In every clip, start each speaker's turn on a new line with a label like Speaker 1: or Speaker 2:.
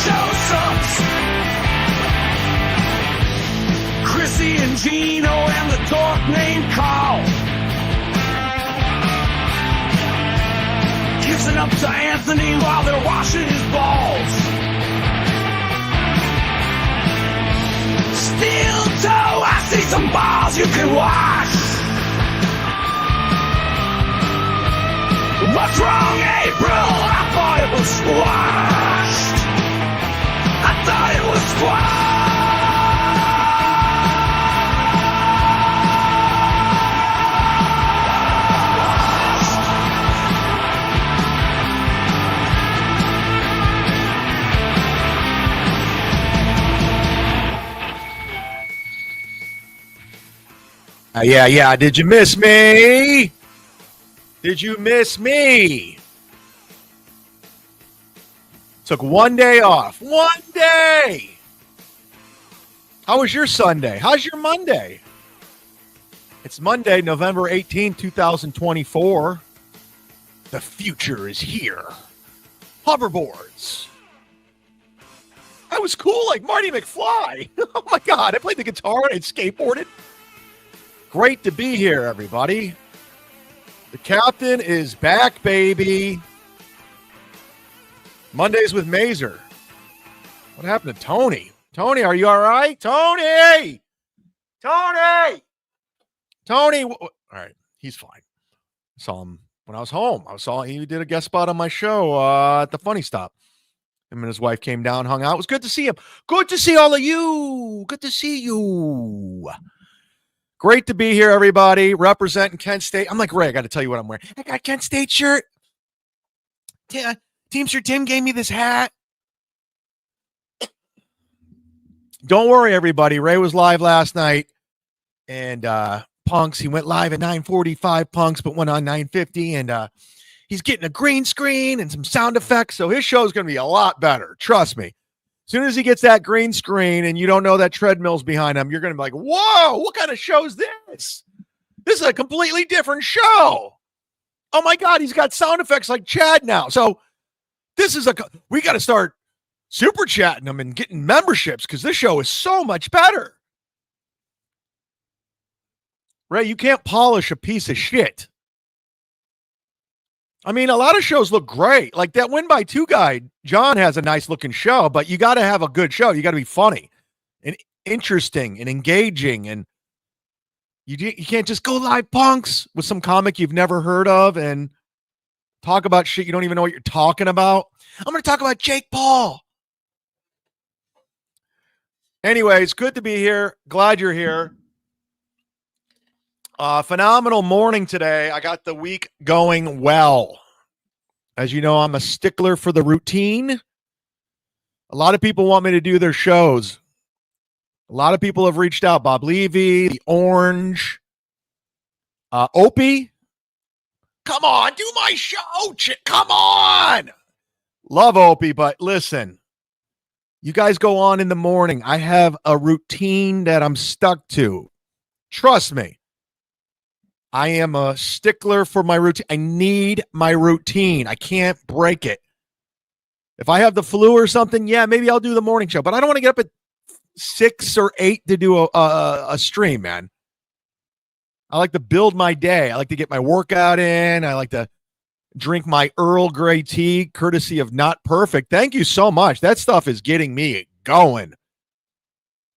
Speaker 1: show sucks. Chrissy and Gino and the dork named Karl. Kissing up to Anthony while they're washing his balls. Steel toe, I see some balls you can wash. What's wrong, April? I thought it was squashed. I thought it was squashed.
Speaker 2: Yeah. Did you miss me? Did you miss me? Took one day off. One day. How was your Sunday? How's your Monday? It's Monday, November 18, 2024. The future is here. Hoverboards. I was cool like Marty McFly. Oh my God. I played the guitar and I skateboarded. Great to be here, everybody. The captain is back, baby. Mondays with Mazer. What happened to Tony? Tony, are you all right? Tony! All right, he's fine. I saw him when I was home. He did a guest spot on my show at the Funny Stop. Him and his wife came down, hung out. It was good to see him. Good to see all of you. Good to see you. Great to be here, everybody. Representing Kent State. I'm like, Ray, I got to tell you what I'm wearing. I got a Kent State shirt. Teamster Tim gave me this hat. Don't worry, everybody. Ray was live last night. And Punks, he went live at 9:45 Punks, but went on 9:50. And he's getting a green screen and some sound effects. So his show is going to be a lot better. Trust me. As soon as he gets that green screen and you don't know that treadmill's behind him, you're going to be like, whoa, what kind of show is this? This is a completely different show. Oh, my God, he's got sound effects like Chad now. So we got to start super chatting them and getting memberships because this show is so much better. Ray, you can't polish a piece of shit. I mean, a lot of shows look great. Like that Win by Two guy, John has a nice looking show, but you got to have a good show. You got to be funny and interesting and engaging. And you can't just go live Punks with some comic you've never heard of and talk about shit you don't even know what you're talking about. I'm going to talk about Jake Paul. Anyways, good to be here. Glad you're here. Phenomenal morning today. I got the week going well. As you know, I'm a stickler for the routine. A lot of people want me to do their shows. A lot of people have reached out. Bob Levy, the Orange, Opie. Come on, do my show. Come on. Love Opie, but listen, you guys go on in the morning. I have a routine that I'm stuck to. Trust me. I am a stickler for my routine. I need my routine. I can't break it. If I have the flu or something, yeah, maybe I'll do the morning show. But I don't want to get up at 6 or 8 to do a stream, man. I like to build my day. I like to get my workout in. I like to drink my Earl Grey tea, courtesy of Not Perfect. Thank you so much. That stuff is getting me going.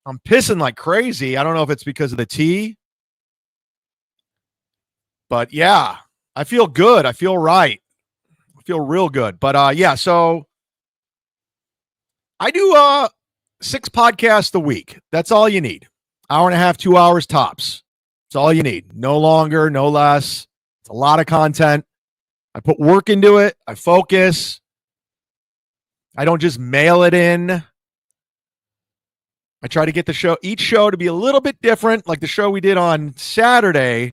Speaker 2: I'm pissing like crazy. I don't know if it's because of the tea. But yeah, I feel good. I feel right. I feel real good. But yeah, so I do 6 podcasts a week. That's all you need. Hour and a half, 2 hours tops. That's all you need. No longer, no less. It's a lot of content. I put work into it. I focus. I don't just mail it in. I try to get each show to be a little bit different, like the show we did on Saturday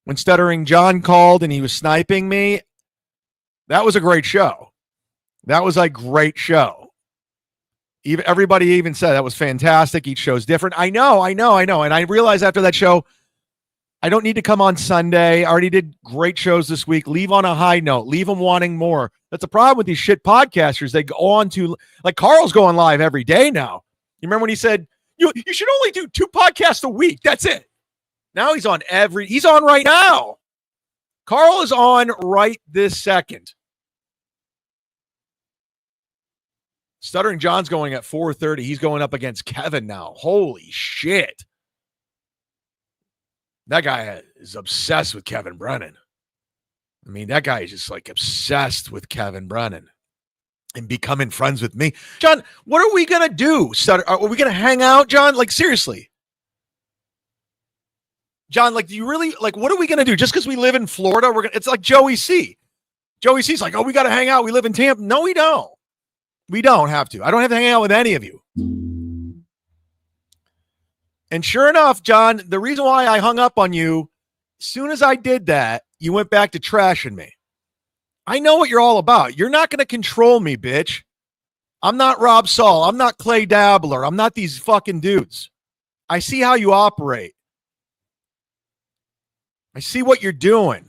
Speaker 2: when Stuttering John called and he was sniping me. That was a great show. That was a great show. Everybody even said that was fantastic. Each show's different. I know. And I realized after that show, I don't need to come on Sunday. I already did great shows this week. Leave on a high note. Leave them wanting more. That's the problem with these shit podcasters. They go on to, like, Karl's going live every day now. You remember when he said, you should only do 2 podcasts a week. That's it. Now he's on right now. Karl is on right this second. Stuttering John's going at 4:30. He's going up against Kevin now. Holy shit. That guy is obsessed with Kevin Brennan. I mean, that guy is just like obsessed with Kevin Brennan and becoming friends with me. John, what are we going to do? Are we going to hang out, John? Like, seriously. John, like, do you really, like, what are we going to do? Just because we live in Florida, it's like Joey C. Joey C's like, oh, we got to hang out. We live in Tampa. No, we don't. We don't have to. I don't have to hang out with any of you. And sure enough, John, the reason why I hung up on you, as soon as I did that, you went back to trashing me. I know what you're all about. You're not going to control me, bitch. I'm not Rob Saul. I'm not Clay Dabbler. I'm not these fucking dudes. I see how you operate. I see what you're doing.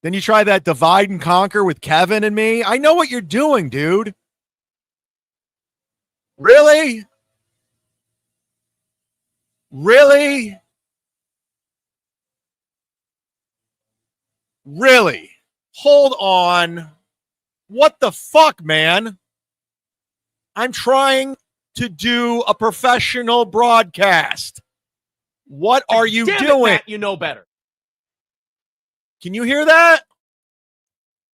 Speaker 2: Then you try that divide and conquer with Kevin and me. I know what you're doing, dude. Really? Really? Really? Hold on. What the fuck, man? I'm trying to do a professional broadcast. What are you doing?
Speaker 3: Matt, you know better.
Speaker 2: Can you hear that?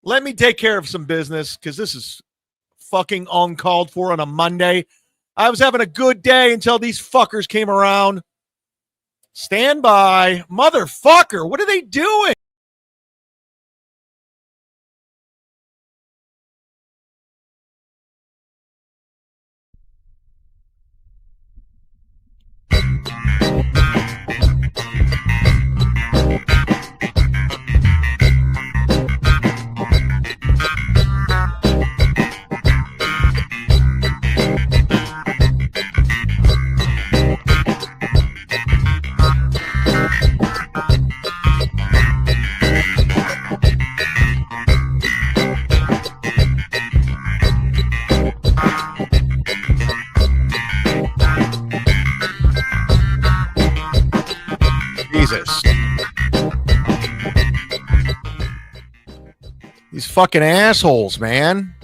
Speaker 2: Let me take care of some business because this is fucking uncalled for on a Monday. I was having a good day until these fuckers came around. Stand by. Motherfucker, what are they doing? Jesus. These fucking assholes, man.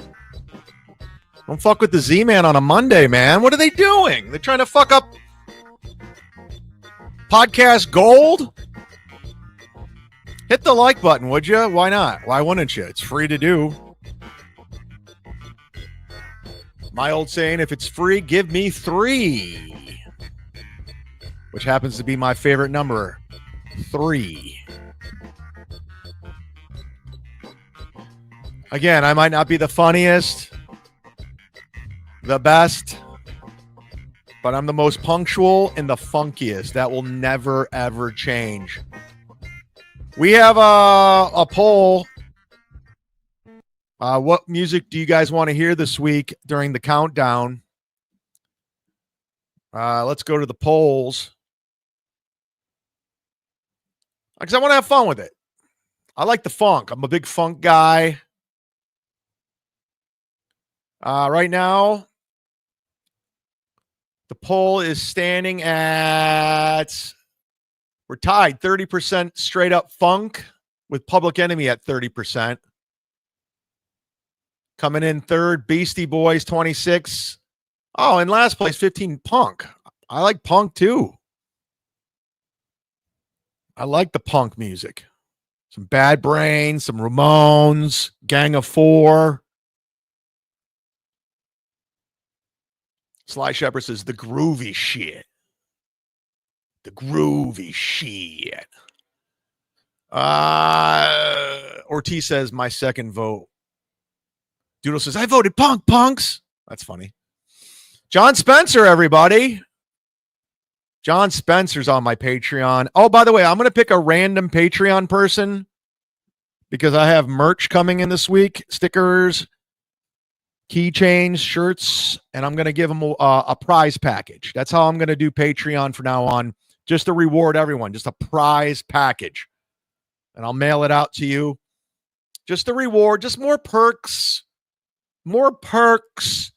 Speaker 2: Don't fuck with the Z-Man on a Monday, man. What are they doing? They're trying to fuck up podcast gold? Hit the like button, would you? Why not? Why wouldn't you? It's free to do. My old saying, if it's free, give me 3. Which happens to be my favorite number. 3. Again, I might not be the funniest, the best, but I'm the most punctual and the funkiest. That will never, ever change. We have a poll. What music do you guys want to hear this week during the countdown? Let's go to the polls. Because I want to have fun with it. I like the funk. I'm a big funk guy. Right now, the poll is standing at, we're tied 30% straight up funk with Public Enemy at 30%. Coming in third, Beastie Boys 26. Oh, in last place, 15 punk. I like punk too. I like the punk music. Some Bad Brains, some Ramones, Gang of Four. Sly Shepherd says the groovy shit. The groovy shit. Ortiz says my second vote. Doodle says I voted punk, punks. That's funny. John Spencer, everybody. John Spencer's on my Patreon. Oh, by the way, I'm going to pick a random Patreon person because I have merch coming in this week. Stickers, keychains, shirts, and I'm going to give them a prize package. That's how I'm going to do Patreon from now on, just to reward everyone, just a prize package. And I'll mail it out to you. Just a reward, just more perks. More perks.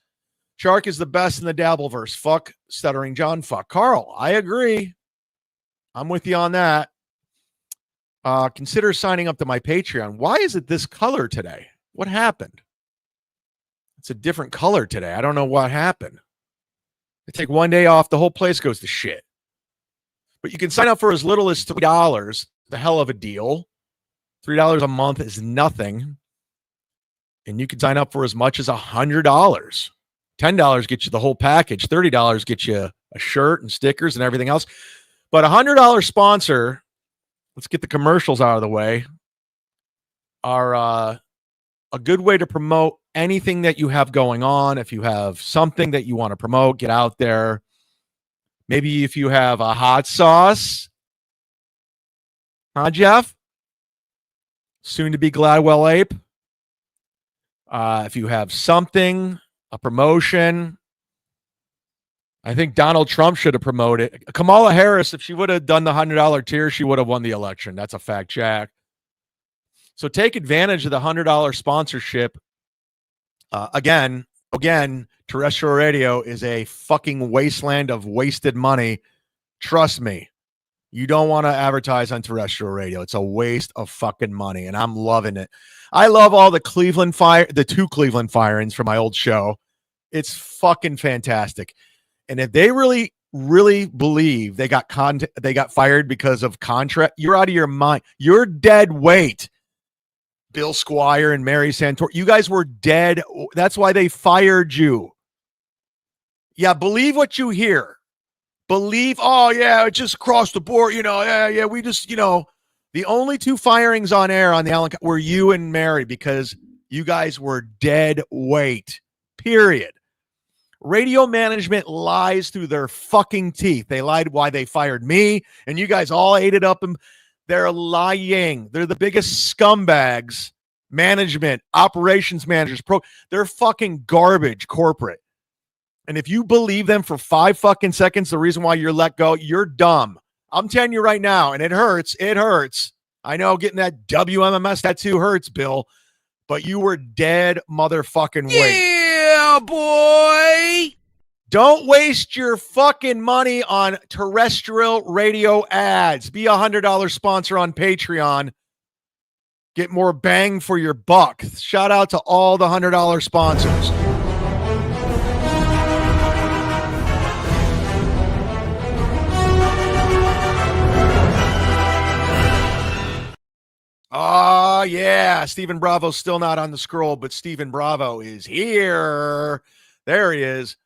Speaker 2: Shark is the best in the Dabbleverse. Fuck Stuttering John. Fuck Karl. I agree. I'm with you on that. Consider signing up to my Patreon. Why is it this color today? What happened? It's a different color today. I don't know what happened. I take one day off, the whole place goes to shit. But you can sign up for as little as $3. The hell of a deal. $3 a month is nothing. And you can sign up for as much as $100. $10 gets you the whole package. $30 gets you a shirt and stickers and everything else. But $100 sponsor, let's get the commercials out of the way, are a good way to promote anything that you have going on. If you have something that you want to promote, get out there. Maybe if you have a hot sauce. Huh, Jeff? Soon to be Gladwell Ape. If you have something, a promotion, I think Donald Trump should have promoted. Kamala Harris, if she would have done the $100 tier, she would have won the election. That's a fact, Jack. So take advantage of the $100 sponsorship. Again, terrestrial radio is a fucking wasteland of wasted money. Trust me. You don't want to advertise on terrestrial radio. It's a waste of fucking money, and I'm loving it. I love all the two Cleveland firings from my old show. It's fucking fantastic. And if they really, really believe they got fired because of contract, you're out of your mind. You're dead weight. Bill Squire and Mary Santor, you guys were dead. That's why they fired you. Yeah, believe what you hear. Believe, oh, yeah, it's just across the board. We just, the only two firings on air on the Allen were you and Mary because you guys were dead weight, period. Radio management lies through their fucking teeth. They lied why they fired me, and you guys all ate it up. And they're lying. They're the biggest scumbags. Management, operations managers, they're fucking garbage corporate. And if you believe them for 5 fucking seconds, the reason why you're let go, you're dumb. I'm telling you right now, and it hurts. It hurts. I know getting that WMMS tattoo hurts, Bill, but you were dead motherfucking weight.
Speaker 1: Yeah, boy.
Speaker 2: Don't waste your fucking money on terrestrial radio ads. Be a $100 sponsor on Patreon. Get more bang for your buck. Shout out to all the $100 sponsors. Oh, yeah. Stephen Bravo's still not on the scroll, but Stephen Bravo is here. There he is.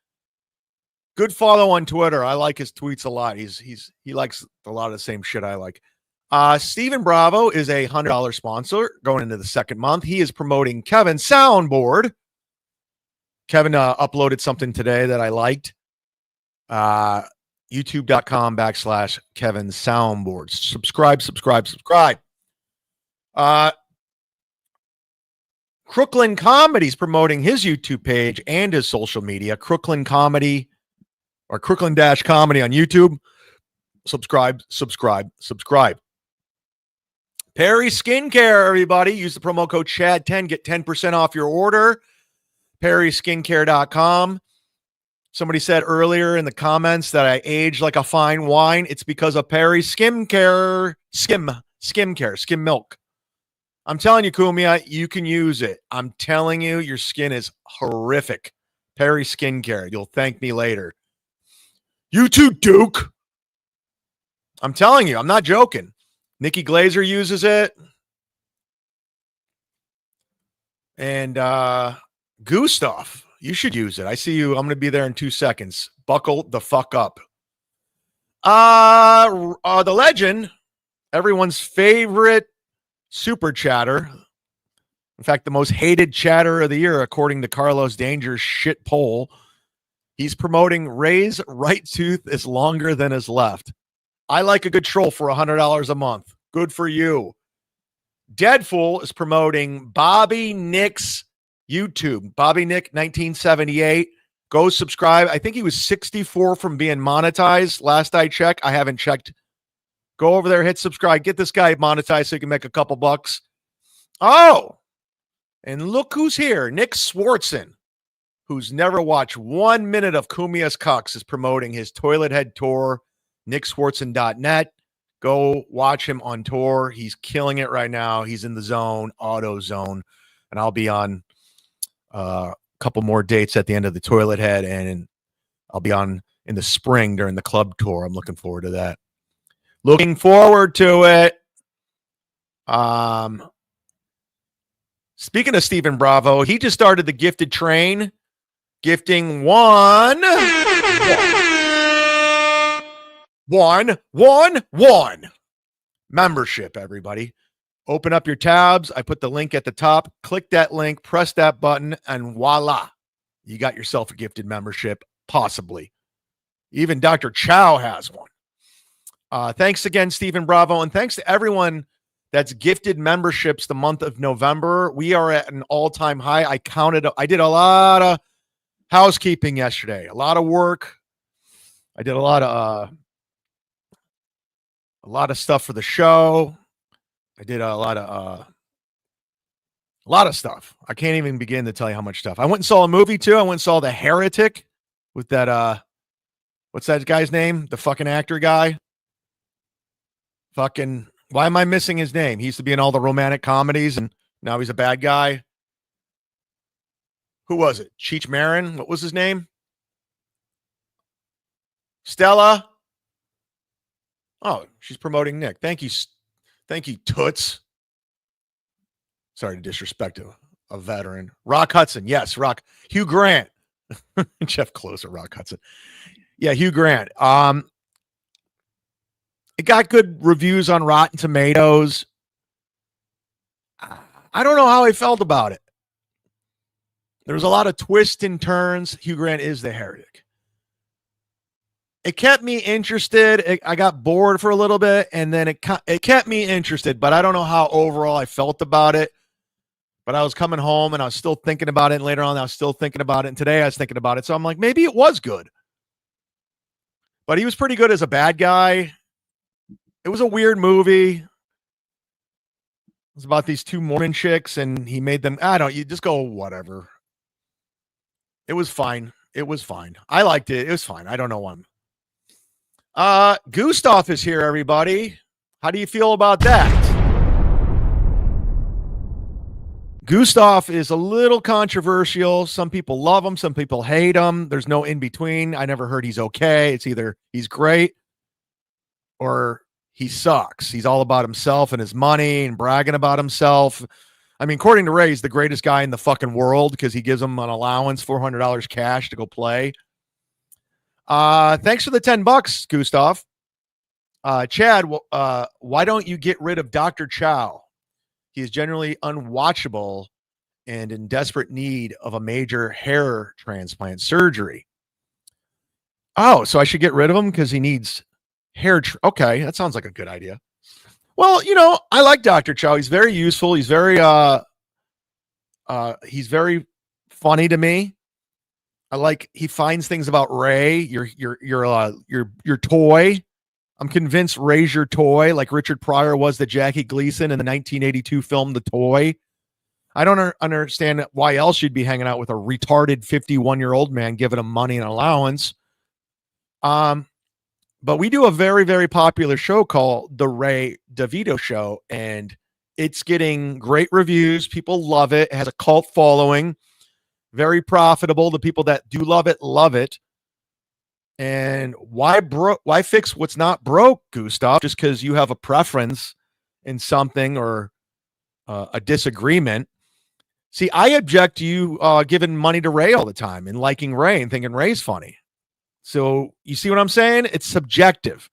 Speaker 2: Good follow on Twitter. I like his tweets a lot. He likes a lot of the same shit I like. Stephen Bravo is a $100 sponsor going into the second month. He is promoting Kevin's soundboard. Kevin uploaded something today that I liked. YouTube.com/Kevin's soundboard. Subscribe. Crooklyn Comedy's promoting his YouTube page and his social media. Crooklyn Comedy or Crooklyn-Comedy on YouTube. Subscribe. Perry Skincare, everybody. Use the promo code CHAD10. Get 10% off your order. PerrySkincare.com. Somebody said earlier in the comments that I age like a fine wine. It's because of Perry Skincare. Skim milk. I'm telling you, Cumia, you can use it. I'm telling you, your skin is horrific. Perry Skincare. You'll thank me later. You too, Duke. I'm telling you, I'm not joking. Nikki Glazer uses it. And Gustav, you should use it. I see you. I'm going to be there in 2 seconds. Buckle the fuck up. The legend, everyone's favorite super chatter. In fact, the most hated chatter of the year, according to Carlos Danger's shit poll. He's promoting Ray's right tooth is longer than his left. I like a good troll for $100 a month. Good for you. Deadfool is promoting Bobby Nick's YouTube. Bobby Nick, 1978. Go subscribe. I think he was 64 from being monetized. Last I checked. I haven't checked. Go over there, hit subscribe. Get this guy monetized so he can make a couple bucks. Oh, And look who's here. Nick Swartzen, who's never watched 1 minute of Cumia'S Cucks, is promoting his Toilet Head tour, nickswartzen.net. Go watch him on tour. He's killing it right now. He's in the zone, auto zone. And I'll be on a couple more dates at the end of the Toilet Head, and I'll be on in the spring during the club tour. I'm looking forward to that. Looking forward to it. Speaking of Stephen Bravo, he just started the gifted train, gifting one membership, everybody. Open up your tabs. I put the link at the top. Click that link, press that button, and voila. You got yourself a gifted membership, possibly. Even Dr. Chow has one. Thanks again, Stephen Bravo, and thanks to everyone that's gifted memberships the month of November. We are at an all-time high. I did a lot of housekeeping yesterday, a lot of work. I did a lot of stuff for the show. I did a lot of stuff. I can't even begin to tell you how much stuff. I went and saw a movie too. I went and saw The Heretic with that what's that guy's name? The fucking actor guy. Fucking, why am I missing his name? He used to be in all the romantic comedies and now he's a bad guy. Who was it? Cheech Marin? What was his name? Stella? Oh, she's promoting Nick. Thank you, Toots. Sorry to disrespect a veteran. Rock Hudson. Yes, Rock. Hugh Grant. Jeff Closer, Rock Hudson. Yeah, Hugh Grant. It got good reviews on Rotten Tomatoes. I don't know how I felt about it. There was a lot of twists and turns. Hugh Grant is the heretic. It kept me interested. I got bored for a little bit, and then it kept me interested, but I don't know how overall I felt about it. But I was coming home, and I was still thinking about it, and later on I was still thinking about it, and today I was thinking about it. So I'm like, maybe it was good. But he was pretty good as a bad guy. It was a weird movie. It was about these two Mormon chicks, and he made them, you just go, whatever. It was fine. It was fine. I liked it. It was fine. I don't know why. Gustav is here, everybody. How do you feel about that? Gustav is a little controversial. Some people love him. Some people hate him. There's no in between. I never heard he's okay. It's either he's great or he sucks. He's all about himself and his money and bragging about himself. I mean, according to Ray, he's the greatest guy in the fucking world because he gives him an allowance, $400 cash to go play. Thanks for the $10, Gustav. Chad, why don't you get rid of Dr. Chow? He is generally unwatchable and in desperate need of a major hair transplant surgery. Oh, so I should get rid of him because he needs hair. Okay, that sounds like a good idea. Well, I like Dr. Chow. He's very useful. He's very funny to me. I like he finds things about Ray, your toy. I'm convinced Ray's your toy, like Richard Pryor was the Jackie Gleason in the 1982 film The Toy. I don't understand why else you'd be hanging out with a retarded 51-year-old man giving him money and allowance. But we do a very, very popular show called The Ray DeVito Show, and it's getting great reviews. People love it. It has a cult following. Very profitable. The people that do love it, love it. And why fix what's not broke, Gustav? Just because you have a preference in something or a disagreement. See, I object to you giving money to Ray all the time and liking Ray and thinking Ray's funny. So you see what I'm saying? It's subjective.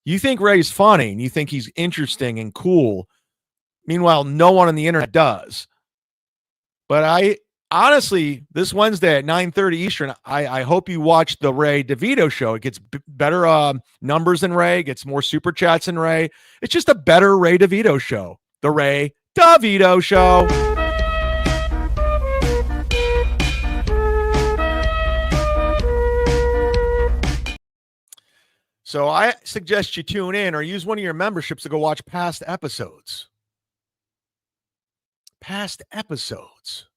Speaker 2: You think Ray's funny and you think he's interesting and cool. Meanwhile, no one on the internet does. But honestly, this Wednesday at 9:30 Eastern, I hope you watch the Ray DeVito Show. It gets better numbers than Ray, gets more super chats than Ray. It's just a better Ray DeVito Show. The Ray DeVito Show. So I suggest you tune in or use one of your memberships to go watch past episodes. past episodes.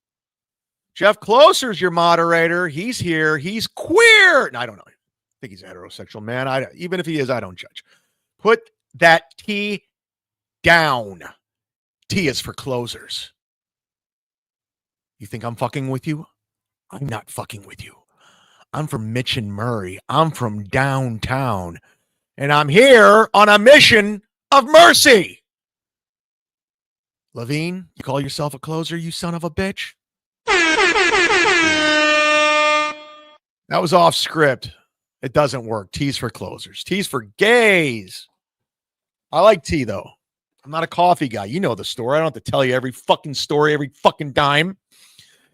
Speaker 2: Jeff Closer's your moderator. He's here. He's queer. No, I don't know. I think he's a heterosexual man. Even if he is, I don't judge. Put that T down. T is for closers. You think I'm fucking with you? I'm not fucking with you. I'm from Mitch and Murray. I'm from downtown. And I'm here on a mission of mercy. Levine, you call yourself a closer, you son of a bitch? That was off script. It doesn't work. T's for closers. T's for gays. I like tea, though. I'm not a coffee guy. You know the story. I don't have to tell you every fucking story, every fucking dime.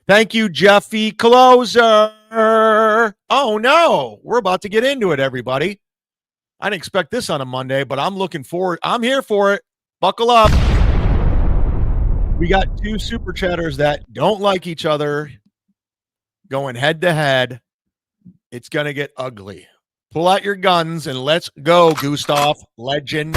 Speaker 2: Thank you, Jeffy Closer. Oh, no. We're about to get into it, everybody. I didn't expect this on a Monday, but I'm looking forward. I'm here for it. Buckle up. We got two super chatters that don't like each other going head to head. It's going to get ugly. Pull out your guns and let's go, Gustav. Legend.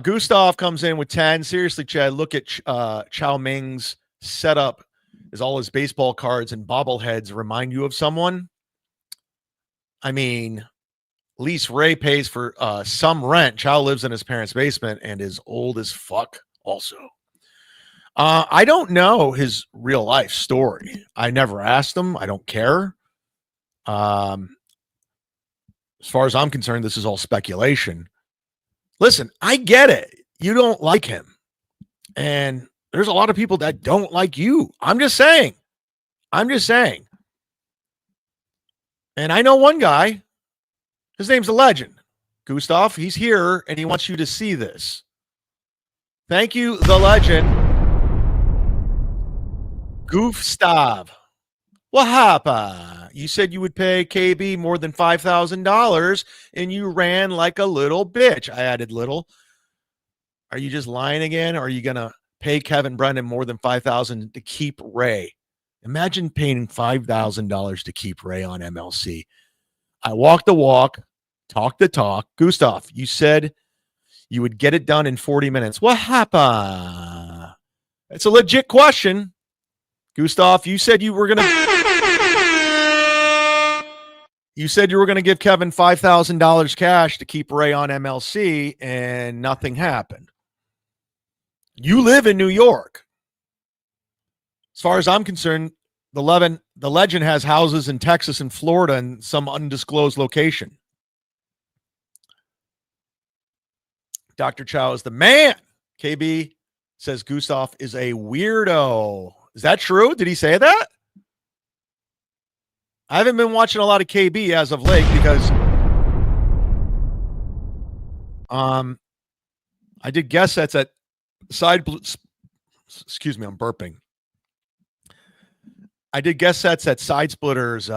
Speaker 2: Gustav comes in with 10. Seriously, Chad, look at Chow Ming's setup. Is all his baseball cards and bobbleheads remind you of someone? I mean, Lise Ray pays for some rent. Chow lives in his parents' basement and is old as fuck also. I don't know his real life story. I never asked him. I don't care. As far as I'm concerned, this is all speculation. Listen, I get it. You don't like him. And there's a lot of people that don't like you. I'm just saying. And I know one guy. His name's a legend. Gustav, he's here, and he wants you to see this. Thank you, the legend. Gustav. What happened? You said you would pay KB more than $5,000, and you ran like a little bitch. I added little. Are you just lying again? Or are you going to pay Kevin Brennan more than $5,000 to keep Ray? Imagine paying $5,000 to keep Ray on MLC. I walk the walk, talk the talk. Gustav, you said you would get it done in 40 minutes. What happened? It's a legit question. Gustav, you said you were going to give Kevin $5,000 cash to keep Ray on MLC, and nothing happened. You live in New York. As far as I'm concerned, the legend has houses in Texas and Florida and some undisclosed location. Dr. Chow is the man. KB says Gustav is a weirdo. Is that true? Did he say that? I haven't been watching a lot of KB as of late because I did guest sets at excuse me, I'm burping. I did guest sets at Side Splitters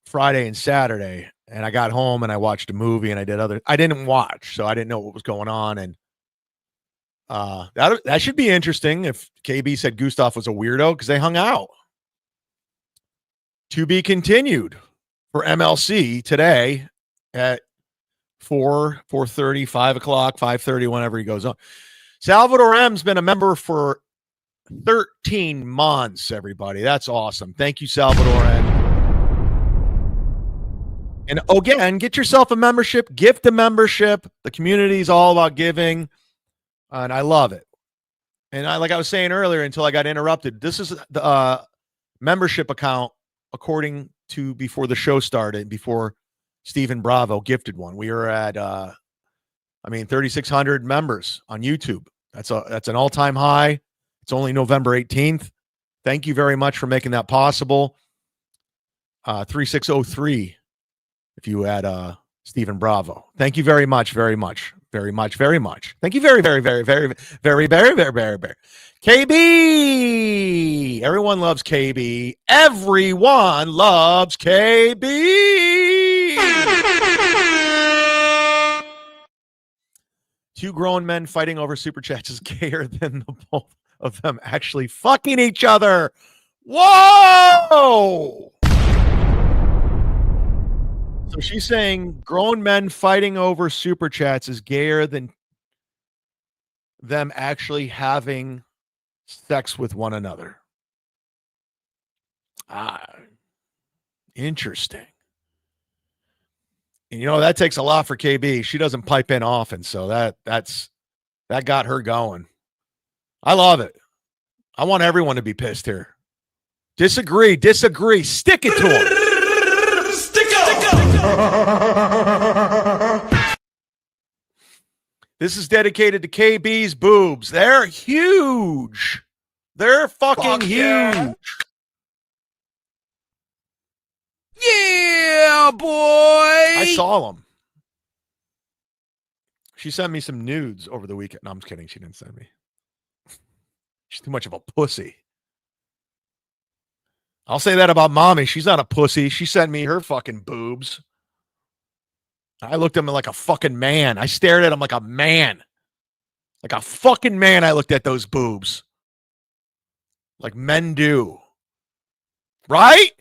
Speaker 2: Friday and Saturday, and I got home and I watched a movie and I didn't watch, so I didn't know what was going on. And that should be interesting if KB said Gustav was a weirdo because they hung out. To be continued for MLC today at 4:30, 5 o'clock, 5:30, whenever he goes on. Salvador M's been a member for 13 months, everybody. That's awesome. Thank you, Salvador M. And again, get yourself a membership, gift a membership. The community is all about giving, and I love it. And like I was saying earlier, until I got interrupted, this is the membership account according to before the show started, before Stephen Bravo gifted one. We are at 3,600 members on YouTube. That's an all-time high. It's only November 18th. Thank you very much for making that possible. 3603 if you add Stephen Bravo. Thank you very much, very much, very much, very much. Thank you very, very, very, very, very, very, very, very, very. KB! Everyone loves KB. Everyone loves KB! Two grown men fighting over super chats is gayer than the both of them actually fucking each other. Whoa! So she's saying grown men fighting over super chats is gayer than them actually having sex with one another. Interesting. And that takes a lot for KB. She doesn't pipe in often, so that got her going. I love it. I want everyone to be pissed here. Disagree. Stick it to them. This is dedicated to KB's boobs. They're huge. They're fucking huge.
Speaker 1: Yeah, boy.
Speaker 2: I saw them. She sent me some nudes over the weekend. No, I'm just kidding. She didn't send me. She's too much of a pussy. I'll say that about mommy. She's not a pussy. She sent me her fucking boobs. I looked at him like a fucking man. I stared at him like a man. Like a fucking man, I looked at those boobs. Like men do. Right?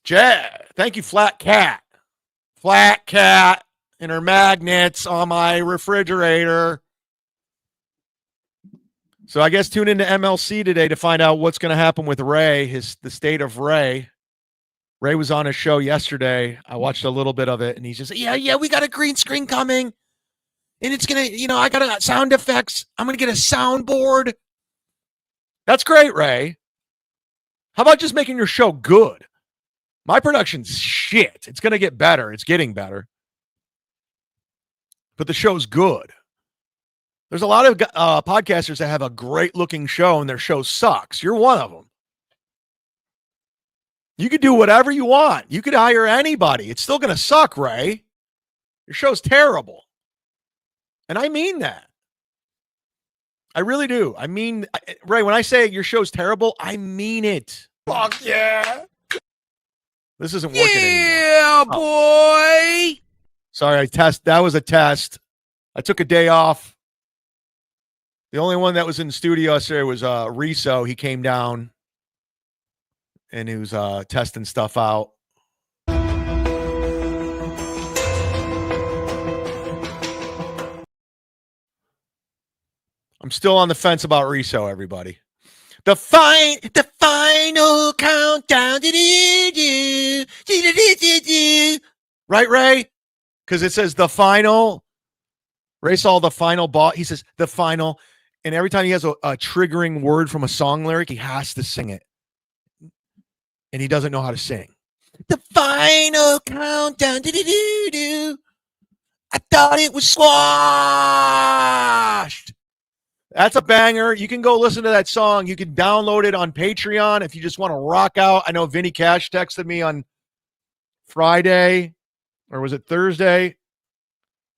Speaker 2: Thank you, Flat Cat. Flat Cat and her magnets on my refrigerator. So I guess tune into MLC today to find out what's going to happen with Ray, the state of Ray. Ray was on his show yesterday. I watched a little bit of it, and he's just, yeah, we got a green screen coming. And it's going to, I got sound effects. I'm going to get a soundboard. That's great, Ray. How about just making your show good? My production's shit. It's going to get better. It's getting better. But the show's good. There's a lot of podcasters that have a great-looking show, and their show sucks. You're one of them. You could do whatever you want. You could hire anybody. It's still going to suck, Ray. Your show's terrible. And I mean that. I really do. I mean, Ray, when I say your show's terrible, I mean it.
Speaker 1: Fuck yeah.
Speaker 2: This isn't working anymore.
Speaker 1: Yeah, boy.
Speaker 2: Sorry, that was a test. I took a day off. The only one that was in the studio yesterday was Riso. He came down and he was testing stuff out. I'm still on the fence about Riso, everybody. The final countdown. Right, Ray? Because it says the final. Ray saw the final ball. He says the final. And every time he has a triggering word from a song lyric, he has to sing it. And he doesn't know how to sing. The final countdown. I thought it was squashed. That's a banger. You can go listen to that song. You can download it on Patreon if you just want to rock out. I know Vinny Cash texted me on Friday, or was it Thursday?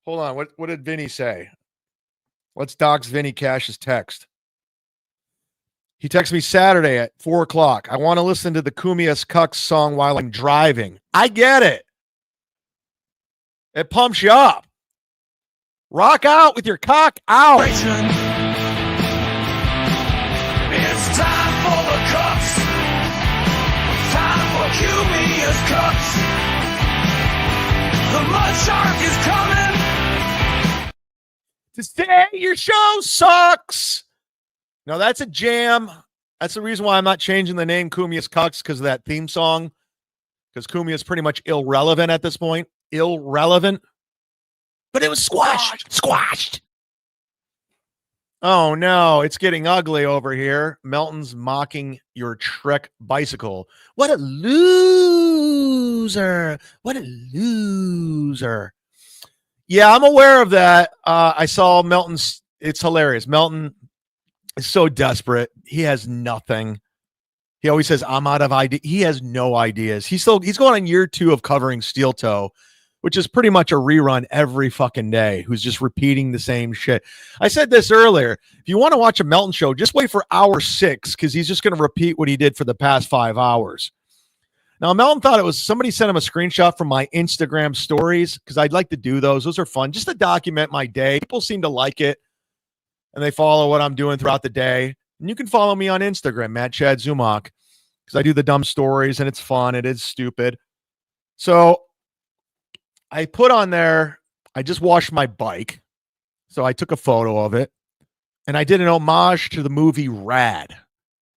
Speaker 2: Hold on. What did Vinny say? Let's dox Vinny Cash's text. He texted me Saturday at 4:00. I want to listen to the Cumia'S Cucks song while I'm driving. I get it. It pumps you up. Rock out with your cock out.
Speaker 1: It's time for the Cucks. Time for Cumia'S Cucks. The mud shark is coming
Speaker 2: to say your show sucks. No, that's a jam. That's the reason why I'm not changing the name Cumia'S Cucks, because of that theme song. Because Cumi'a is pretty much irrelevant at this point. Irrelevant. But it was squashed. Oh, no. It's getting ugly over here. Melton's mocking your Trek bicycle. What a loser. What a loser. Yeah, I'm aware of that. I saw Melton's. It's hilarious. Melton is so desperate. He has nothing. He always says, I'm out of idea. He has no ideas. He's going on year 2 of covering Steel Toe, which is pretty much a rerun every fucking day, who's just repeating the same shit. I said this earlier. If you want to watch a Melton show, just wait for hour 6, because he's just going to repeat what he did for the past 5 hours. Now, Melton thought it was somebody sent him a screenshot from my Instagram stories, because I'd like to do those. Those are fun, just to document my day. People seem to like it, and they follow what I'm doing throughout the day. And you can follow me on Instagram, Chad Zumock, because I do the dumb stories, and it's fun. It is stupid. So I put on there, I just washed my bike. So I took a photo of it and I did an homage to the movie Rad,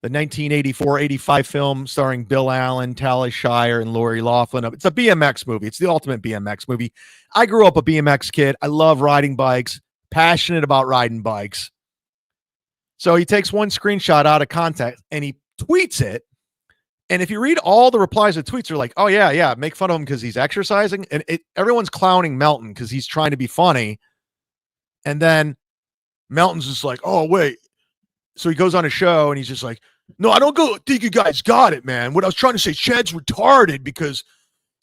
Speaker 2: the 1984-85 film starring Bill Allen, Tally Shire, and Lori Loughlin. It's a BMX movie. It's the ultimate BMX movie. I grew up a BMX kid. I love riding bikes, passionate about riding bikes. So he takes one screenshot out of context and he tweets it. And if you read all the replies to tweets, are like, oh, yeah, make fun of him because he's exercising. And everyone's clowning Melton because he's trying to be funny. And then Melton's just like, oh, wait. So he goes on a show and he's just like, no, I don't think you guys got it, man. What I was trying to say, Chad's retarded because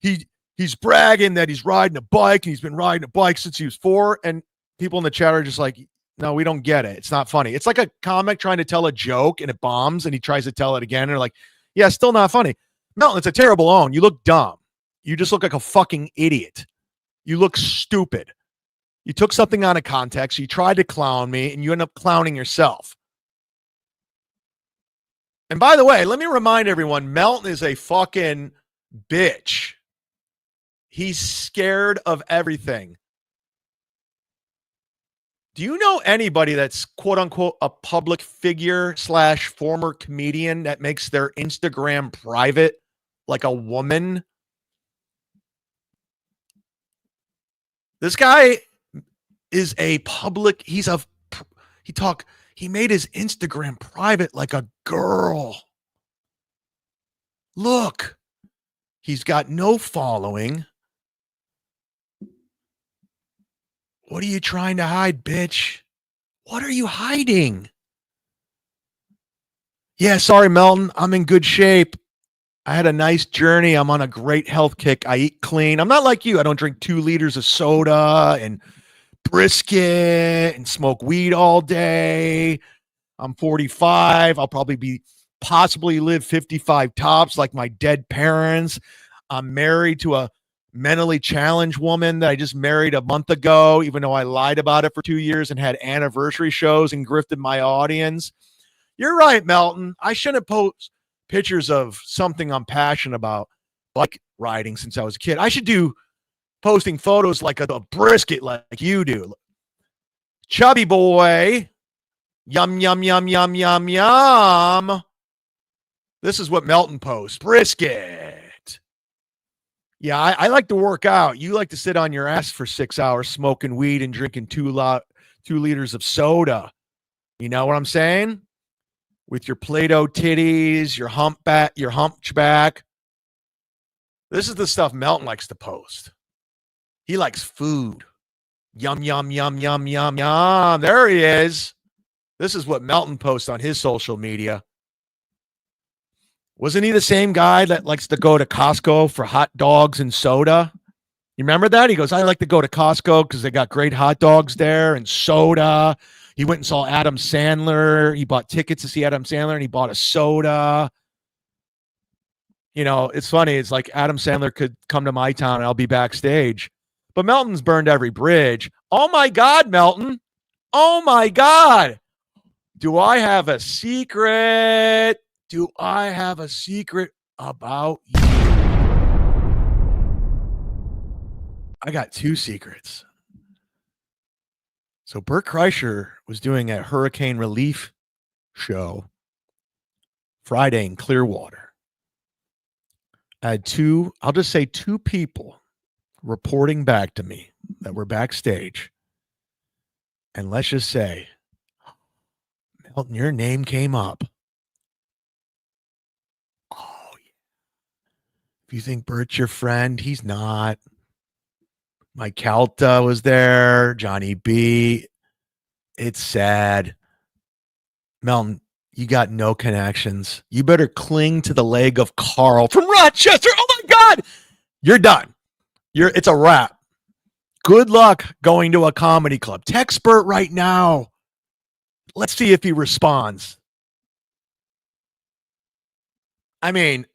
Speaker 2: he's bragging that he's riding a bike and he's been riding a bike since he was 4. And people in the chat are just like, no, we don't get it. It's not funny. It's like a comic trying to tell a joke and it bombs and he tries to tell it again. And they're like, yeah, still not funny. Melton, it's a terrible own. You look dumb. You just look like a fucking idiot. You look stupid. You took something out of context. You tried to clown me, and you end up clowning yourself. And by the way, let me remind everyone, Melton is a fucking bitch. He's scared of everything. Do you know anybody that's quote unquote a public figure / former comedian that makes their Instagram private like a woman? This guy is a public, he made his Instagram private like a girl. Look, he's got no following. What are you trying to hide, bitch? What are you hiding? Yeah, sorry, Melton. I'm in good shape. I had a nice journey. I'm on a great health kick. I eat clean. I'm not like you. I don't drink 2 liters of soda and brisket and smoke weed all day. I'm 45. I'll probably possibly live 55 tops like my dead parents. I'm married to a mentally challenged woman that I just married a month ago, even though I lied about it for 2 years and had anniversary shows and grifted my audience. You're right, Melton. I shouldn't post pictures of something I'm passionate about, like riding since I was a kid. I should do posting photos like a brisket like you do. Chubby boy. Yum, yum, yum, yum, yum, yum. This is what Melton posts. Brisket. Yeah, I like to work out. You like to sit on your ass for 6 hours smoking weed and drinking 2 liters of soda. You know what I'm saying? With your Play-Doh titties, your hunchback. This is the stuff Melton likes to post. He likes food. Yum, yum, yum, yum, yum, yum. There he is. This is what Melton posts on his social media. Wasn't he the same guy that likes to go to Costco for hot dogs and soda? You remember that? He goes, I like to go to Costco because they got great hot dogs there and soda. He went and saw Adam Sandler. He bought tickets to see Adam Sandler and he bought a soda. You know, it's funny. It's like Adam Sandler could come to my town and I'll be backstage. But Melton's burned every bridge. Oh, my God, Melton. Oh, my God. Do I have a secret? Do I have a secret about you? I got 2 secrets. So Bert Kreischer was doing a hurricane relief show Friday in Clearwater. I had 2 people reporting back to me that were backstage. And let's just say, Melton, your name came up. Oh, yeah. If you think Bert's your friend, he's not. Mike Calta was there. Johnny B. It's sad. Melton, you got no connections. You better cling to the leg of Karl from Rochester. Oh, my God. You're done. It's a wrap. Good luck going to a comedy club. Text Bert right now. Let's see if he responds. I mean,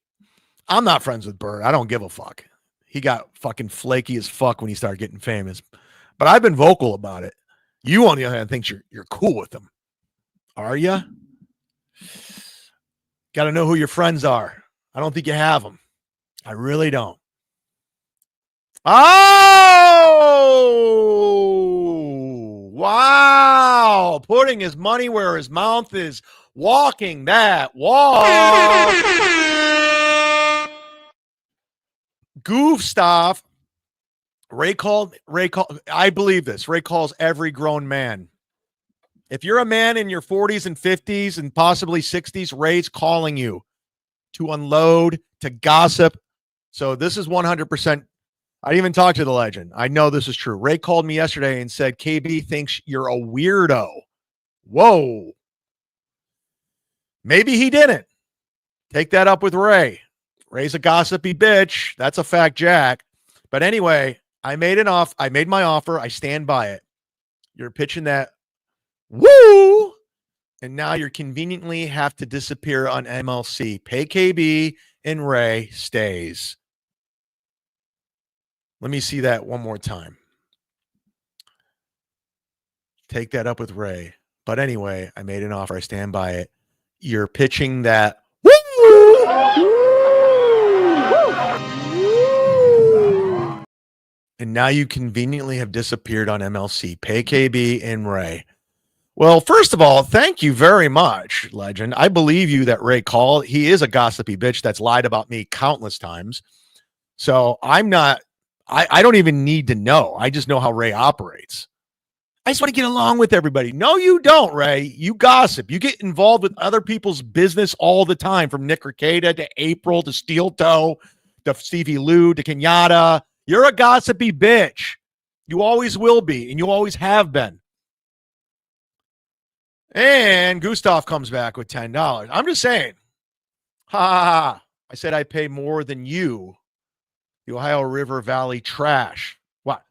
Speaker 2: I'm not friends with Bert. I don't give a fuck. He got fucking flaky as fuck when he started getting famous. But I've been vocal about it. You, on the other hand, think you're cool with him. Are you? Got to know who your friends are. I don't think you have them. I really don't. Oh, wow. Putting his money where his mouth is, walking that walk. Gustav. Ray called. I believe this. Ray calls every grown man. If you're a man in your 40s and 50s and possibly 60s, Ray's calling you to unload, to gossip. So this is 100%. I even talked to the legend. I know this is true. Ray called me yesterday and said, KB thinks you're a weirdo. Whoa. Maybe he didn't. Take that up with Ray. Ray's a gossipy bitch. That's a fact, Jack. But anyway, I made my offer. I stand by it. You're pitching that. Woo! And now you conveniently have to disappear on MLC. Pay KB and Ray stays. Let me see that one more time. Take that up with Ray. But anyway, I made an offer. I stand by it. You're pitching that. Woo! And now you conveniently have disappeared on MLC. Pay KB and Ray. Well, first of all, thank you very much, legend. I believe you that Ray called. He is a gossipy bitch that's lied about me countless times. So I'm not, I don't even need to know. I just know how Ray operates. I just want to get along with everybody. No, you don't, Ray. You gossip. You get involved with other people's business all the time, from Nick Ricada to April to Steel Toe to Stevie Lou to Kenyatta. You're a gossipy bitch. You always will be, and you always have been. And Gustav comes back with $10. I'm just saying. Ha ha ha. I said I pay more than you, the Ohio River Valley trash. What?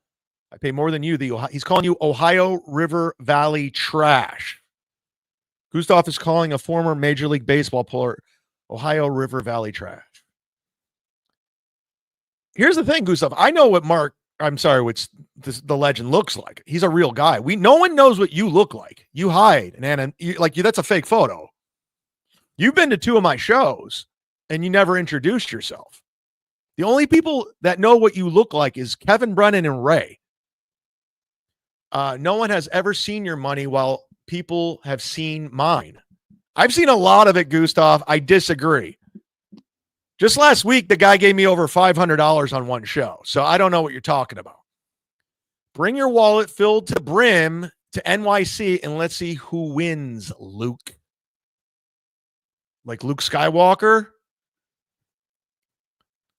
Speaker 2: I pay more than you. He's calling you Ohio River Valley trash. Gustav is calling a former Major League Baseball player Ohio River Valley trash. Here's the thing, Gustav. I know what the legend looks like. He's a real guy. No one knows what you look like. You hide, and that's a fake photo. You've been to 2 of my shows, and you never introduced yourself. The only people that know what you look like is Kevin Brennan and Ray. No one has ever seen your money while people have seen mine. I've seen a lot of it, Gustav. I disagree. Just last week, the guy gave me over $500 on one show. So I don't know what you're talking about. Bring your wallet filled to the brim to NYC and let's see who wins, Luke. Like Luke Skywalker?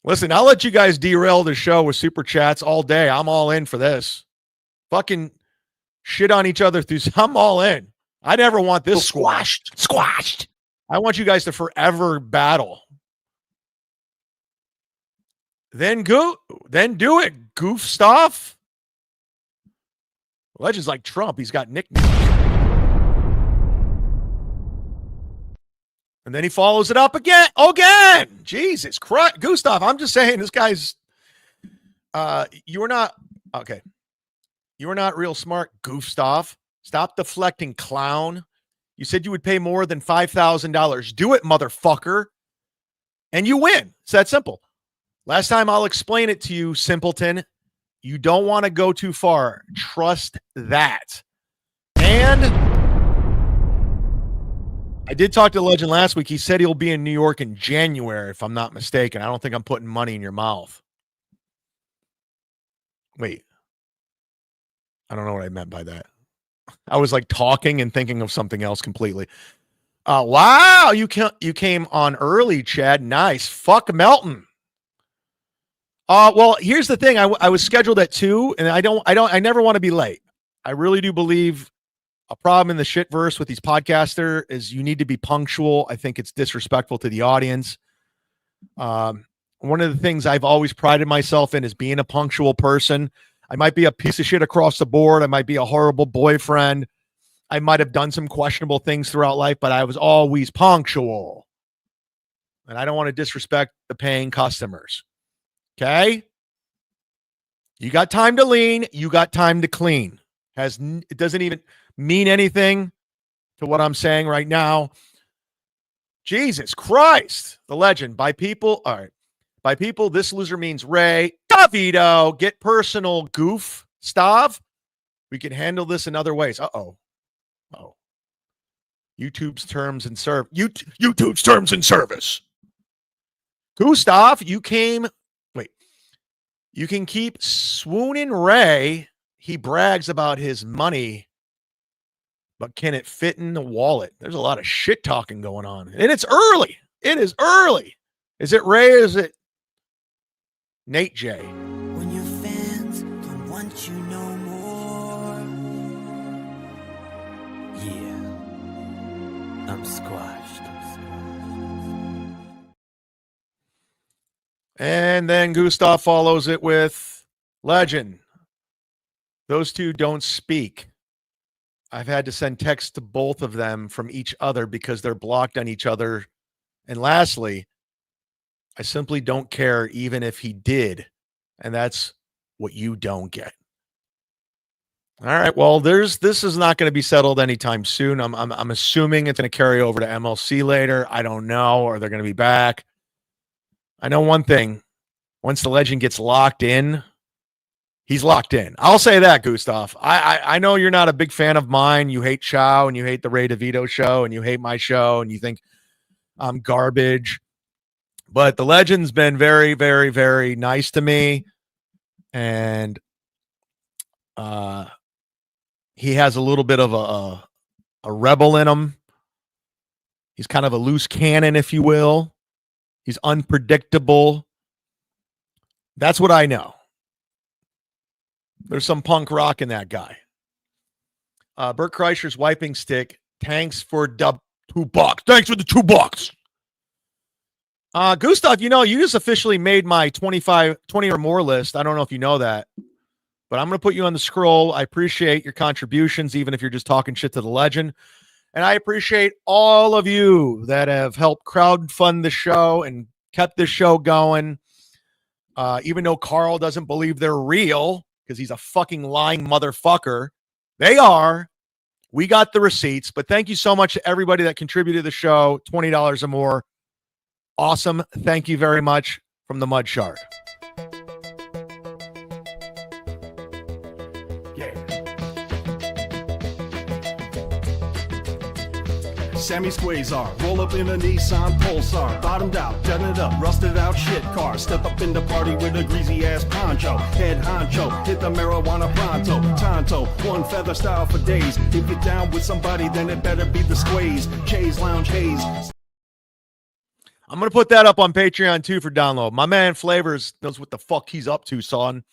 Speaker 2: Listen, I'll let you guys derail the show with super chats all day. I'm all in for this. Fucking shit on each other I'm all in. I never want this squashed. I want you guys to forever battle. Then do it, goof stuff. Legend's like Trump. He's got nicknames. And then he follows it up again. Jesus Christ. Gustav, I'm just saying this guy's you are not real smart, goof stuff. Stop deflecting, clown. You said you would pay more than $5,000. Do it, motherfucker. And you win. It's that simple. Last time, I'll explain it to you, simpleton. You don't want to go too far. Trust that. And I did talk to the legend last week. He said he'll be in New York in January, if I'm not mistaken. I don't think I'm putting money in your mouth. Wait. I don't know what I meant by that. I was like talking and thinking of something else completely. Wow, you came on early, Chad. Nice. Fuck Melton. Well, here's the thing. I was scheduled at 2, and I never want to be late. I really do believe a problem in the shitverse with these podcasters is you need to be punctual. I think it's disrespectful to the audience. One of the things I've always prided myself in is being a punctual person. I might be a piece of shit across the board. I might be a horrible boyfriend. I might have done some questionable things throughout life, but I was always punctual. And I don't want to disrespect the paying customers. Okay? You got time to lean. You got time to clean. It doesn't even mean anything to what I'm saying right now. Jesus Christ. The legend. By people, all right. By people, this loser means Ray. Davito, get personal, goof. Stav, we can handle this in other ways. Uh-oh. Oh. YouTube's terms and YouTube's terms and service. Gustav, you can keep swooning Ray. He brags about his money, but can it fit in the wallet? There's a lot of shit talking going on. And it's early. It is early. Is it Ray or is it Nate J?
Speaker 3: When your fans don't want you no more. Yeah. I'm squashed.
Speaker 2: And then Gustav follows it with Legend. Those two don't speak. I've had to send texts to both of them from each other because they're blocked on each other. And lastly, I simply don't care even if he did. And that's what you don't get. All right. Well, this is not going to be settled anytime soon. I'm assuming it's going to carry over to MLC later. I don't know. Or they're going to be back. I know one thing. Once the Legend gets locked in, he's locked in. I'll say that, Gustav. I know you're not a big fan of mine. You hate Chow and you hate the Ray DeVito show and you hate my show and you think I'm garbage. But the Legend's been very, very, very nice to me. And he has a little bit of a rebel in him. He's kind of a loose cannon, if you will. He's unpredictable. That's what I know. There's some punk rock in that guy. Bert Kreischer's wiping stick. Thanks for $2. Thanks for the $2. Gustav, you just officially made my 20 or more list. I don't know if you know that, but I'm going to put you on the scroll. I appreciate your contributions, even if you're just talking shit to the Legend. And I appreciate all of you that have helped crowdfund the show and kept this show going. Even though Karl doesn't believe they're real because he's a fucking lying motherfucker. They are. We got the receipts. But thank you so much to everybody that contributed to the show. $20 or more. Awesome. Thank you very much from the Mud Shard.
Speaker 4: Sammy Squazar, roll up in a Nissan Pulsar, bottomed out, done it up, rusted out shit car, step up in the party with a greasy ass poncho, head honcho, hit the marijuana pronto, tonto, one feather style for days, if you're down with somebody then it better be the Squaze, Chase Lounge Haze.
Speaker 2: I'm going to put that up on Patreon too for download. My man Flavors knows what the fuck he's up to, son.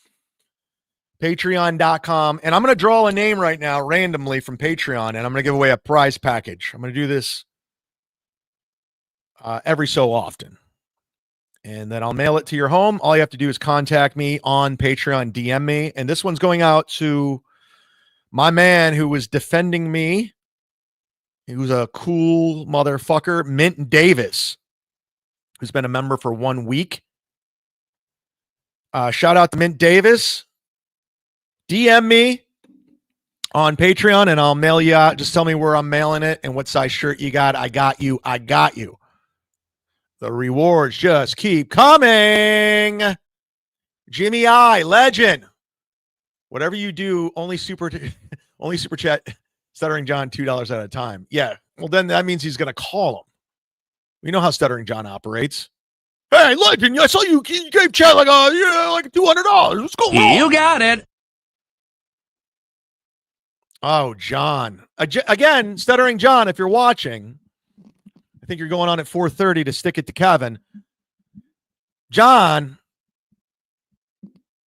Speaker 2: Patreon.com. And I'm going to draw a name right now randomly from Patreon, and I'm going to give away a prize package. I'm going to do this every so often. And then I'll mail it to your home. All you have to do is contact me on Patreon, DM me. And this one's going out to my man who was defending me. He was a cool motherfucker, Mint Davis, who's been a member for 1 week. Shout out to Mint Davis. DM me on Patreon and I'll mail you out. Just tell me where I'm mailing it and what size shirt you got. I got you. I got you. The rewards just keep coming. Jimmy I, Legend. Whatever you do, only super chat Stuttering John $2 at a time. Yeah. Well, then that means he's going to call him. We know how Stuttering John operates. Hey, Legend, I saw you gave Chad like $200. What's going on?
Speaker 1: You got it.
Speaker 2: Oh, John. Again, Stuttering John, if you're watching, I think you're going on at 4:30 to stick it to Kevin. John,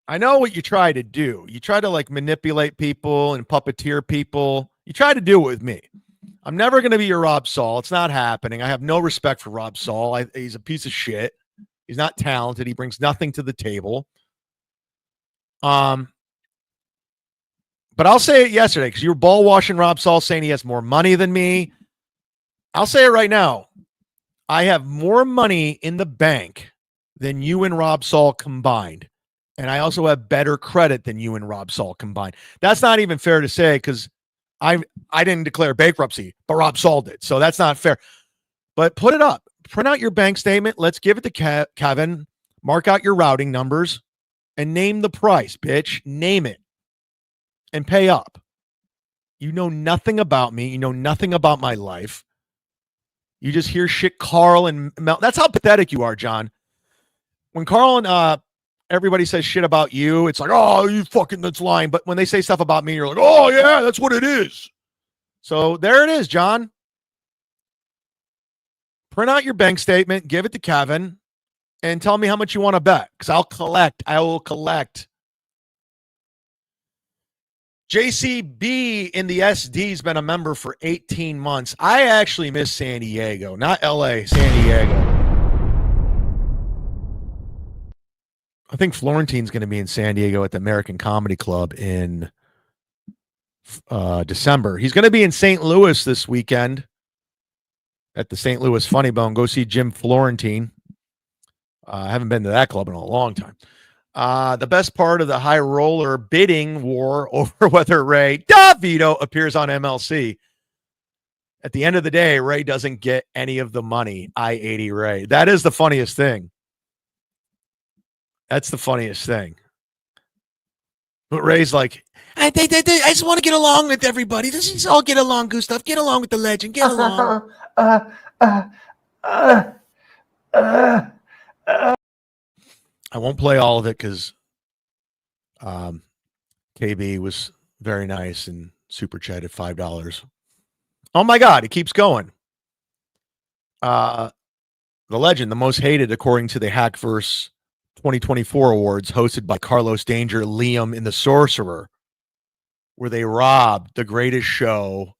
Speaker 2: I know what you try to do. You try to manipulate people and puppeteer people. You try to do it with me. I'm never going to be your Rob Saul. It's not happening. I have no respect for Rob Saul. He's a piece of shit. He's not talented. He brings nothing to the table. But I'll say it yesterday because you were ball washing Rob Saul saying he has more money than me. I'll say it right now. I have more money in the bank than you and Rob Saul combined. And I also have better credit than you and Rob Saul combined. That's not even fair to say because I didn't declare bankruptcy, but Rob Saul did. So that's not fair. But put it up. Print out your bank statement. Let's give it to Kevin. Mark out your routing numbers. and name the price, bitch. Name it and pay up. You know nothing about me. You know nothing about my life. You just hear shit Karl and Melton. That's how pathetic you are, John. When Karl and everybody says shit about you, it's like, oh, you fucking, that's lying. But when they say stuff about me, you're like, oh, yeah, that's what it is. So there it is, John. Print out your bank statement, give it to Kevin, and tell me how much you want to bet, because I'll collect. I will collect. JCB in the SD's been a member for 18 months. I actually miss San Diego, not LA, San Diego. I think Florentine's going to be in San Diego at the American Comedy Club in December. He's going to be in St. Louis this weekend at the St. Louis Funny Bone. Go see Jim Florentine. I haven't been to that club in a long time. The best part of the high roller bidding war over whether Ray DeVito appears on MLC. At the end of the day, Ray doesn't get any of the money. I-80 Ray. That is the funniest thing. That's the funniest thing. But Ray's like, I just want to get along with everybody. Let's just all get along, Gustav. Get along with the legend. Get along. I won't play all of it because KB was very nice and super chatted $5. Oh my God, it keeps going. The legend, the most hated according to the Hackverse 2024 awards, hosted by Carlos Danger, Liam, and the Sorcerer, where they robbed the greatest show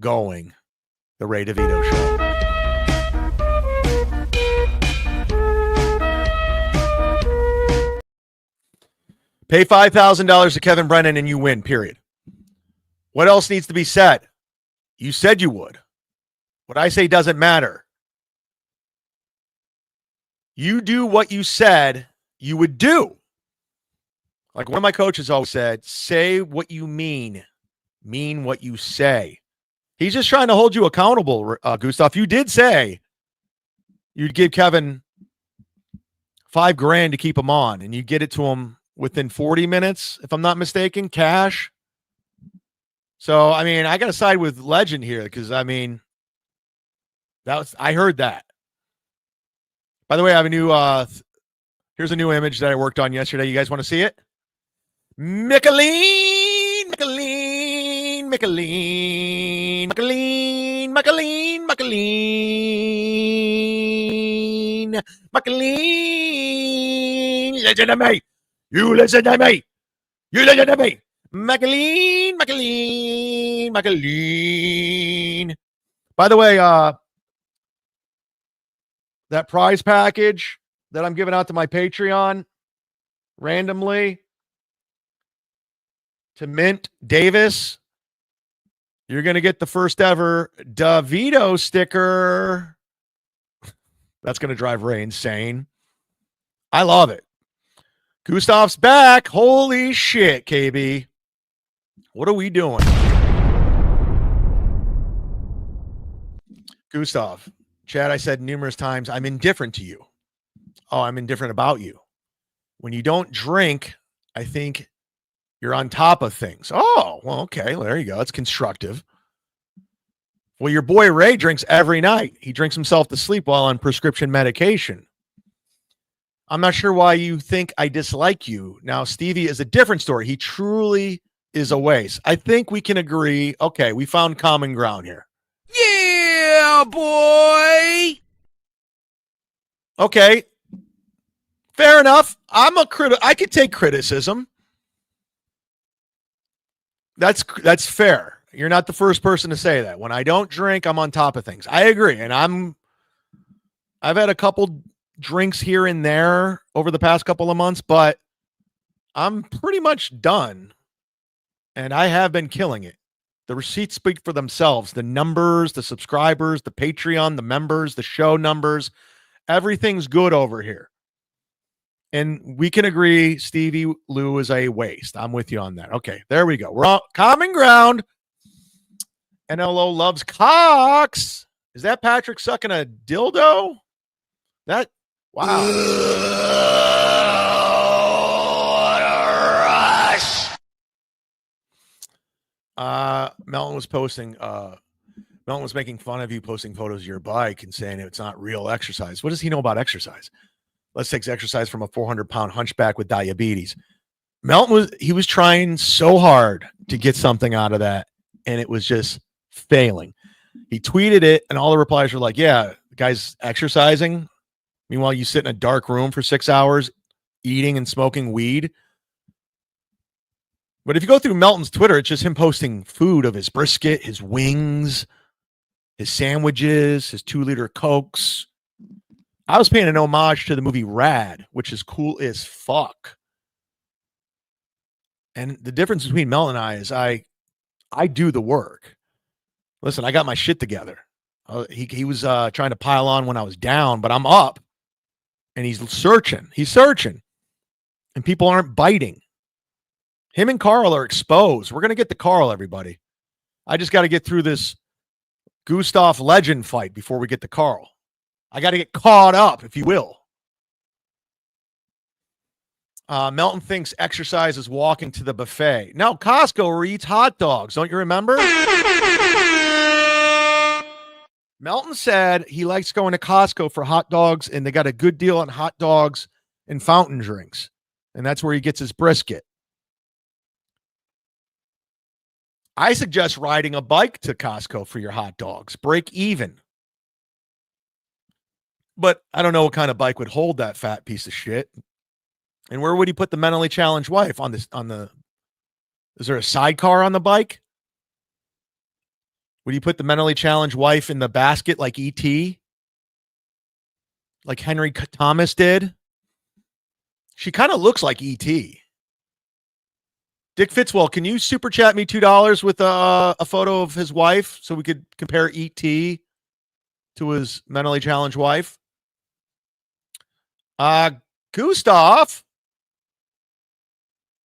Speaker 2: going, the Ray DeVito show. Pay $5,000 to Kevin Brennan and you win, period. What else needs to be said? You said you would. What I say doesn't matter. You do what you said you would do. Like one of my coaches always said, say what you mean what you say. He's just trying to hold you accountable, Gustav. You did say you'd give Kevin $5,000 to keep him on, and you get it to him within 40 minutes, if I'm not mistaken, cash. So, I mean, I got to side with Legend here because, I mean, I heard that. By the way, I have a new, here's a new image that I worked on yesterday. You guys want to see it? McAleen, McAleen, McAleen, McAleen, McAleen, McAleen, McAleen, Legend of me. You listen to me. You listen to me. McAleen, McAleen, McAleen. By the way, that prize package that I'm giving out to my Patreon randomly to Mint Davis, you're going to get the first ever DeVito sticker. That's going to drive Ray insane. I love it. Gustav's back. Holy shit, KB. What are we doing? Gustav, Chad, I said numerous times, I'm indifferent to you. Oh, I'm indifferent about you. When you don't drink, I think you're on top of things. Oh, well, okay. Well, there you go. It's constructive. Well, your boy Ray drinks every night. He drinks himself to sleep while on prescription medication. I'm not sure why you think I dislike you. Now, Stevie is a different story. He truly is a waste. I think we can agree. Okay, we found common ground here.
Speaker 1: Yeah, boy.
Speaker 2: Okay. Fair enough. I could take criticism. That's fair. You're not the first person to say that. When I don't drink, I'm on top of things. I agree. And I've had a couple drinks here and there over the past couple of months, but I'm pretty much done. And I have been killing it. The receipts speak for themselves. The numbers, the subscribers, the Patreon, the members, the show numbers, everything's good over here. And we can agree Stevie Lou is a waste. I'm with you on that. Okay, there we go. We're on common ground. NLO loves cocks. Is that Patrick sucking a dildo? Wow. Melton was posting. Melton was making fun of you posting photos of your bike and saying it's not real exercise. What does he know about exercise? Let's take exercise from a 400-pound hunchback with diabetes. Melton was trying so hard to get something out of that, and it was just failing. He tweeted it, and all the replies were like, yeah, the guy's exercising. Meanwhile, you sit in a dark room for 6 hours eating and smoking weed. But if you go through Melton's Twitter, it's just him posting food of his brisket, his wings, his sandwiches, his 2-liter Cokes. I was paying an homage to the movie Rad, which is cool as fuck. And the difference between Melton and I is I do the work. Listen, I got my shit together. He was trying to pile on when I was down, but I'm up. And he's searching. He's searching. And people aren't biting. Him and Karl are exposed. We're going to get to Karl, everybody. I just got to get through this Gustav Legend fight before we get to Karl. I got to get caught up, if you will. Melton thinks exercise is walking to the buffet. No, Costco where he eats hot dogs. Don't you remember? Melton said he likes going to Costco for hot dogs, and they got a good deal on hot dogs and fountain drinks. And that's where he gets his brisket. I suggest riding a bike to Costco for your hot dogs. Break even. But I don't know what kind of bike would hold that fat piece of shit. And where would he put the mentally challenged wife is there a sidecar on the bike? Would you put the mentally challenged wife in the basket like E.T.? Like Henry Thomas did? She kind of looks like E.T. Dick Fitzwell, can you super chat me $2 with a photo of his wife so we could compare E.T. to his mentally challenged wife? Gustav.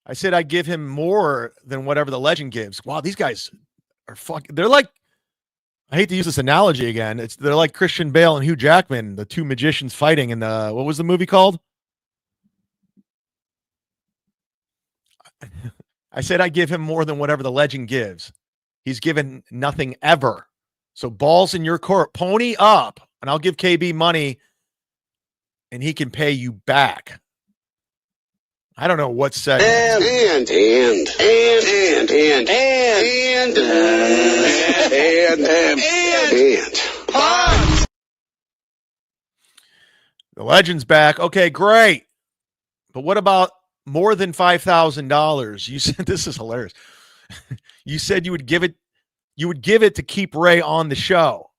Speaker 2: I said I'd give him more than whatever the legend gives. Wow, these guys are fucking. They're like, I hate to use this analogy again. They're like Christian Bale and Hugh Jackman, the two magicians fighting in the, what was the movie called? I said I'd give him more than whatever the legend gives. He's given nothing ever. So balls in your court. Pony up, and I'll give KB money, and he can pay you back. I don't know what's said.
Speaker 1: And
Speaker 2: the legend's back. Okay, great. But what about more than $5,000? You said, this is hilarious. You said you would give it to keep Ray on the show.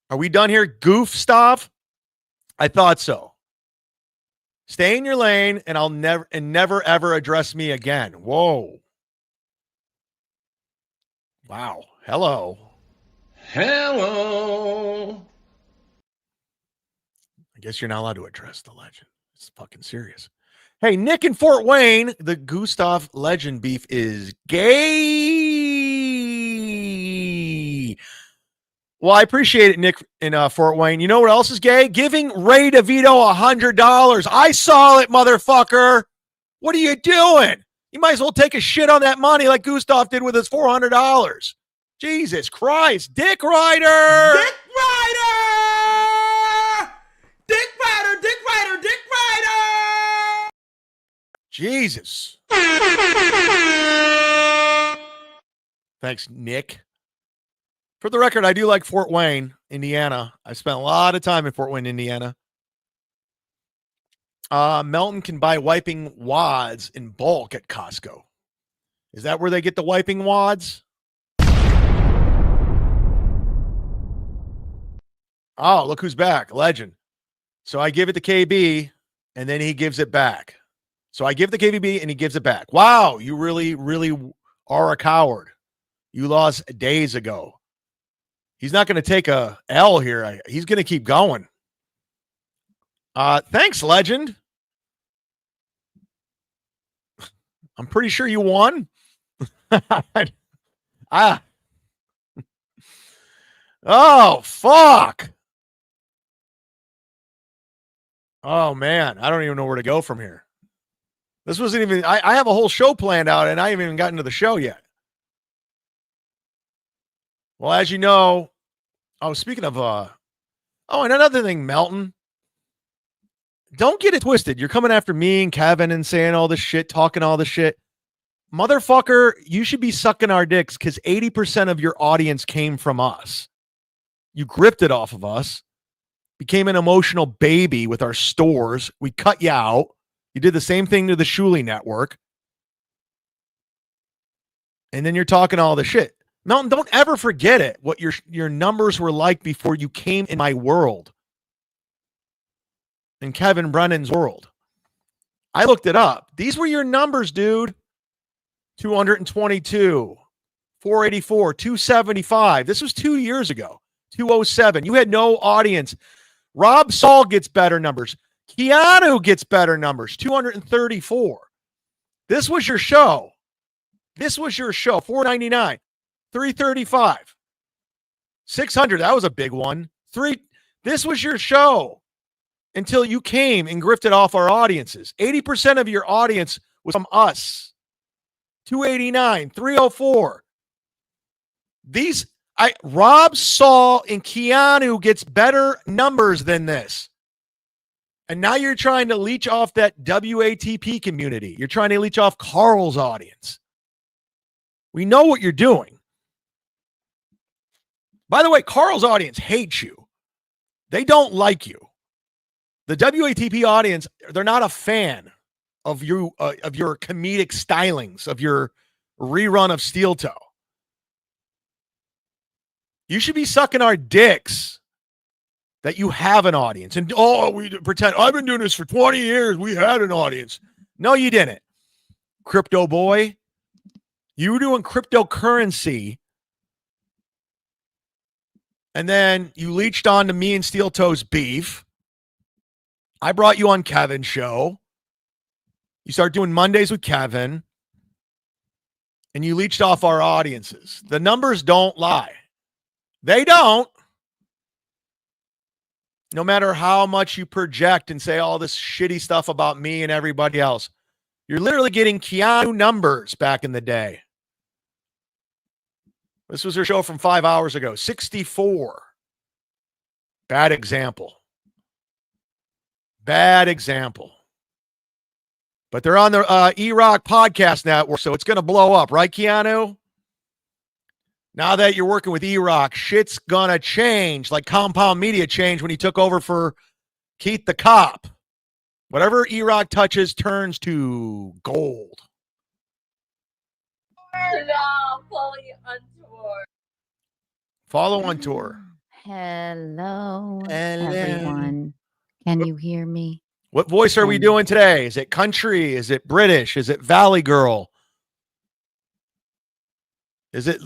Speaker 2: Are we done here? Goof stop? I thought so. Stay in your lane, and I'll never ever address me again. Whoa. Wow. Hello.
Speaker 5: Hello.
Speaker 2: I guess you're not allowed to address the legend. It's fucking serious. Hey, Nick in Fort Wayne, the Gustav legend beef is gay. Well, I appreciate it, Nick in Fort Wayne. You know what else is gay? Giving Ray DeVito $100. I saw it, motherfucker. What are you doing? You might as well take a shit on that money like Gustav did with his $400. Jesus Christ. Dick Rider.
Speaker 5: Dick Rider! Dick Rider, Dick Rider, Dick Rider!
Speaker 2: Jesus. Thanks, Nick. For the record, I do like Fort Wayne, Indiana. I spent a lot of time in Fort Wayne, Indiana. Melton can buy wiping wads in bulk at Costco. Is that where they get the wiping wads? Oh, look who's back. Legend. So I give it to KB, and then he gives it back. So I give the KVB, and he gives it back. Wow, you really, really are a coward. You lost days ago. He's not going to take a L here. He's going to keep going. Thanks, Legend. I'm pretty sure you won. Oh, fuck. Oh, man. I don't even know where to go from here. This wasn't even, I have a whole show planned out, and I haven't even gotten to the show yet. Well, as you know, I was speaking of and another thing, Melton. Don't get it twisted. You're coming after me and Kevin and saying all this shit, talking all this shit. Motherfucker, you should be sucking our dicks because 80% of your audience came from us. You gripped it off of us, became an emotional baby with our stores. We cut you out. You did the same thing to the Shuley Network. And then you're talking all the shit. Melton, don't ever forget it, what your numbers were like before you came in my world. In Kevin Brennan's world. I looked it up. These were your numbers, dude. 222, 484, 275. This was 2 years ago. 207. You had no audience. Rob Saul gets better numbers. Keanu gets better numbers. 234. This was your show. 499, 335, 600. That was a big one. This was your show until you came and grifted off our audiences. 80% of your audience was from us. 289, 304. Rob Saul and Keanu gets better numbers than this. And now you're trying to leech off that WATP community. You're trying to leech off Karl's audience. We know what you're doing. By the way, Karl's audience hates you. They don't like you. The WATP audience, they're not a fan of you, of your comedic stylings, of your rerun of Steel Toe. You should be sucking our dicks that you have an audience. And, we pretend, I've been doing this for 20 years. We had an audience. No, you didn't. Crypto boy. You were doing cryptocurrency. And then you leached on to me and Steel Toe's beef. I brought you on Kevin's show. You start doing Mondays with Kevin. And you leached off our audiences. The numbers don't lie. They don't. No matter how much you project and say all this shitty stuff about me and everybody else, you're literally getting Keanu numbers back in the day. This was her show from 5 hours ago. 64. Bad example. Bad example. But they're on the E-Rock podcast network, so it's going to blow up, right, Keanu? Now that you're working with E-Rock, shit's going to change like Compound Media changed when he took over for Keith the Cop. Whatever E-Rock touches turns to gold. Follow on tour.
Speaker 6: Hello, everyone. Can you hear me?
Speaker 2: What voice are we doing today? Is it country? Is it British? Is it Valley Girl? Is it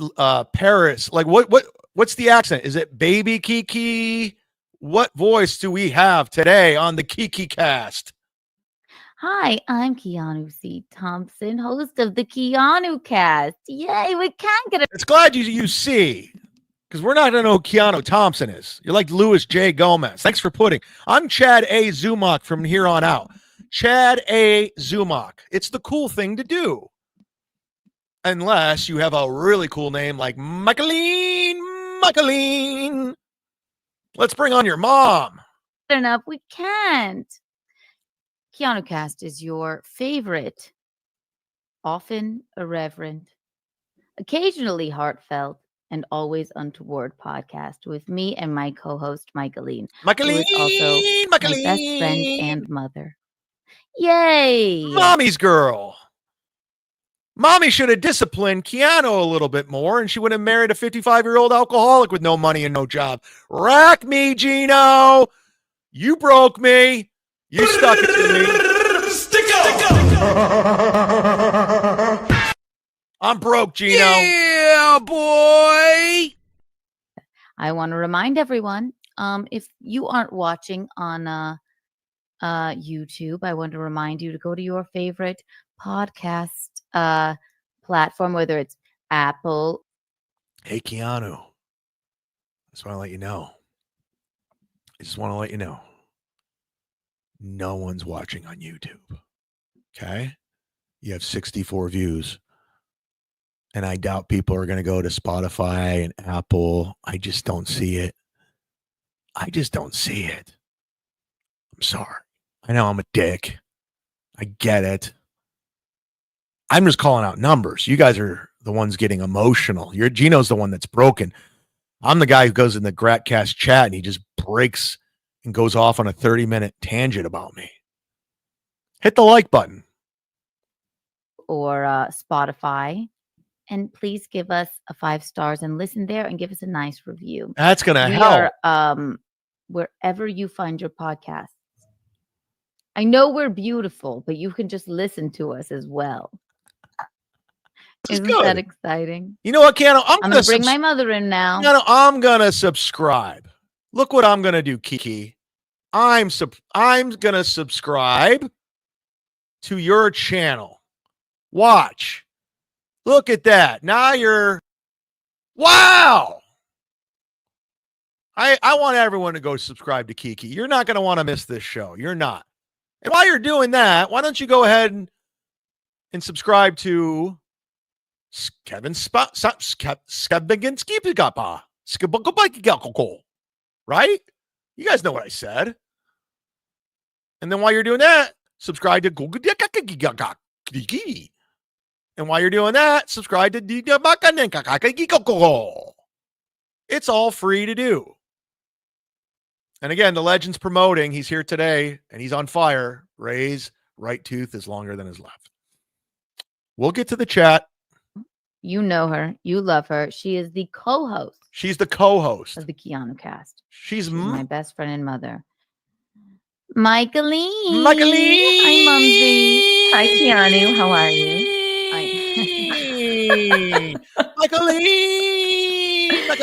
Speaker 2: Paris? Like what's the accent? Is it Baby Kiki? What voice do we have today on the Keanucast?
Speaker 6: Hi, I'm Keanu C. Thompson, host of the Keanucast. Yay, we can't get it.
Speaker 2: It's glad you see, because we're not going to know who Keanu Thompson is. You're like Louis J. Gomez. Thanks for putting. I'm Chad A. Zumock from here on out. Chad A. Zumock. It's the cool thing to do. Unless you have a really cool name like Michaeline. Let's bring on your mom.
Speaker 6: Enough, we can't. Keanucast is your favorite, often irreverent, occasionally heartfelt, and always untoward podcast with me and my co-host, Michaeline. Who is also my best friend and mother. Yay!
Speaker 2: Mommy's girl. Mommy should have disciplined Keanu a little bit more, and she would have married a 55-year-old alcoholic with no money and no job. Rack me, Gino. You broke me. You stuck it to me. I'm broke, Gino.
Speaker 5: Yeah, boy.
Speaker 6: I want to remind everyone, if you aren't watching on YouTube, I want to remind you to go to your favorite podcast platform, whether it's Apple.
Speaker 2: Hey, Keanu. I just want to let you know. No one's watching on YouTube. Okay? You have 64 views And I doubt people are going to go to Spotify and Apple. I just don't see it. I just don't see it. I'm sorry. I know I'm a dick. I get it. I'm just calling out numbers. You guys are the ones getting emotional. Gino's the one that's broken. I'm the guy who goes in the Gratcast chat and he just breaks and goes off on a 30-minute tangent about me. Hit the like button.
Speaker 6: Or Spotify. And please give us a 5 stars and listen there and give us a nice review.
Speaker 2: That's going to
Speaker 6: We
Speaker 2: help.
Speaker 6: are wherever you find your podcast. I know we're beautiful, but you can just listen to us as well. Isn't that exciting?
Speaker 2: You know what, Keanu? I'm
Speaker 6: going to bring my mother in now.
Speaker 2: Keanu, I'm going to subscribe. Look what I'm going to do, Kiki. I'm going to subscribe to your channel. Watch. Look at that. Now you're... Wow! I want everyone to go subscribe to Kiki. You're not going to want to miss this show. You're not. And while you're doing that, why don't you go ahead and subscribe to Kevin right? You guys know what I said. And then while you're doing that, subscribe to and while you're doing that, subscribe to It's all free to do. And again, the legend's promoting. He's here today and he's on fire. Ray's right tooth is longer than his left. We'll get to the chat.
Speaker 6: You know her. You love her. She is the co-host.
Speaker 2: She's the co-host
Speaker 6: of the Keanucast.
Speaker 2: She's
Speaker 6: my best friend and mother. Michaeline.
Speaker 2: Michaeline.
Speaker 6: Hi, Mumsy.
Speaker 7: Hi, Keanu. How are you?
Speaker 2: Michaeline.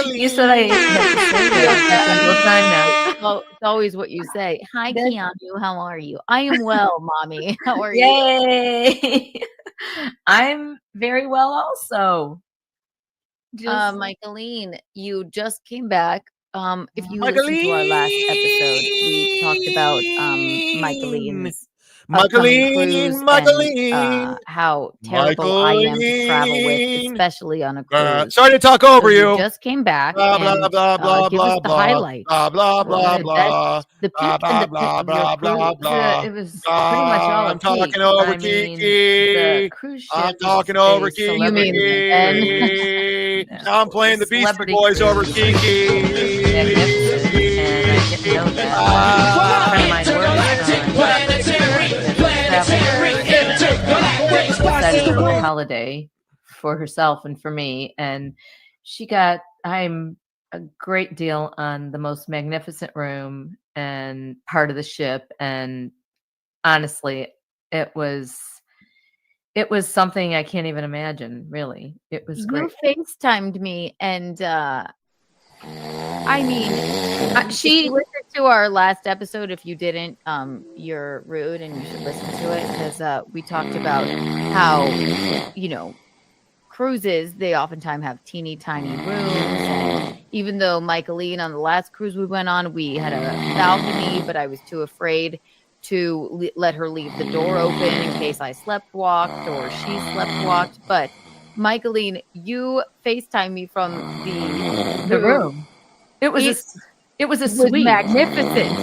Speaker 7: You said I had to say that every single time now.
Speaker 6: Oh, it's always what you say. Hi, Keanu. How are you? I am well, Mommy. How are you?
Speaker 7: Yay! I'm very well also.
Speaker 6: Michaeline, you just came back. If you listened to our last episode, we talked about Michaeline's Michaeline, and, how terrible I am to travel with, especially on a cruise.
Speaker 2: Sorry to talk over you.
Speaker 6: Just came back.
Speaker 2: Blah, blah,
Speaker 6: and,
Speaker 2: blah, blah,
Speaker 6: give us the
Speaker 2: blah,
Speaker 6: highlights.
Speaker 2: blah, blah, blah, blah.
Speaker 6: The peak and the
Speaker 2: blah,
Speaker 6: pit of your
Speaker 2: blah,
Speaker 6: cruise.
Speaker 2: blah.
Speaker 7: It was pretty much all
Speaker 2: I'm
Speaker 7: a
Speaker 2: talking
Speaker 7: peak.
Speaker 2: over
Speaker 7: I mean,
Speaker 2: Kiki.
Speaker 7: the cruise ship
Speaker 2: I'm
Speaker 7: is
Speaker 2: talking
Speaker 7: a
Speaker 2: over Kiki.
Speaker 7: celebrity event.
Speaker 2: I'm playing the Beastie
Speaker 7: Celebrity
Speaker 2: Boys over
Speaker 7: cruise.
Speaker 2: Kiki.
Speaker 7: Magnificent, and I didn't know that. A friend of mine decided to book a holiday for herself and for me, and I'm a great deal on the most magnificent room and part of the ship, and honestly, it was something I can't even imagine. Really, it was great.
Speaker 6: You FaceTimed me, and I mean, she listened to our last episode. If you didn't, you're rude, and you should listen to it because we talked about how, cruises, they oftentimes have teeny tiny rooms. And even though Michaeline, on the last cruise we went on, we had a balcony, but I was too afraid to let her leave the door open in case I slept walked or she slept walked. But Michaeline, you FaceTime me from the room.
Speaker 7: It was a suite.
Speaker 6: Magnificent.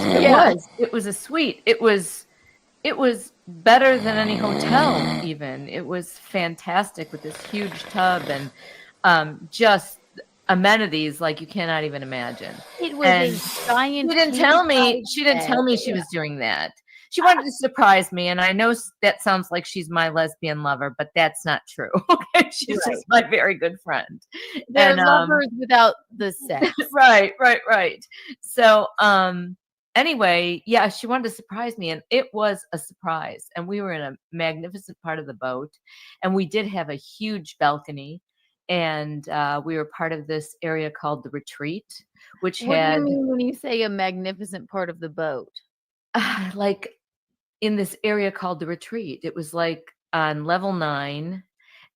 Speaker 7: It was a suite. It was better than any hotel even. It was fantastic with this huge tub and just amenities like you cannot even imagine.
Speaker 6: It was a giant.
Speaker 7: She didn't tell me she was doing that. She wanted to surprise me, and I know that sounds like she's my lesbian lover, but that's not true. Okay, she's just my very good friend.
Speaker 6: They're lovers without the sex.
Speaker 7: Right. So, anyway, yeah, she wanted to surprise me, and it was a surprise. And we were in a magnificent part of the boat, and we did have a huge balcony, and we were part of this area called the Retreat, which
Speaker 6: What
Speaker 7: had.
Speaker 6: do you mean when you say a magnificent part of the boat?
Speaker 7: Like in this area called the Retreat. It was like on level 9,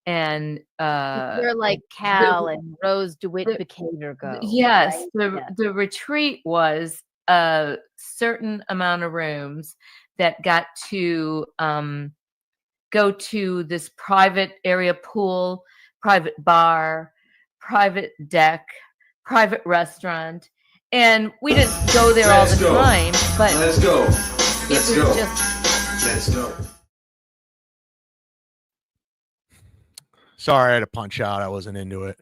Speaker 7: and
Speaker 6: where like Cal and Rose DeWitt Decatur go.
Speaker 7: Yes,
Speaker 6: right?
Speaker 7: the Retreat was a certain amount of rooms that got to go to this private area pool private bar, private deck, private restaurant. And we didn't go there all the time, but
Speaker 1: Let's go.
Speaker 7: it was just
Speaker 1: Let's go.
Speaker 2: Sorry, I had to punch out. I wasn't into it.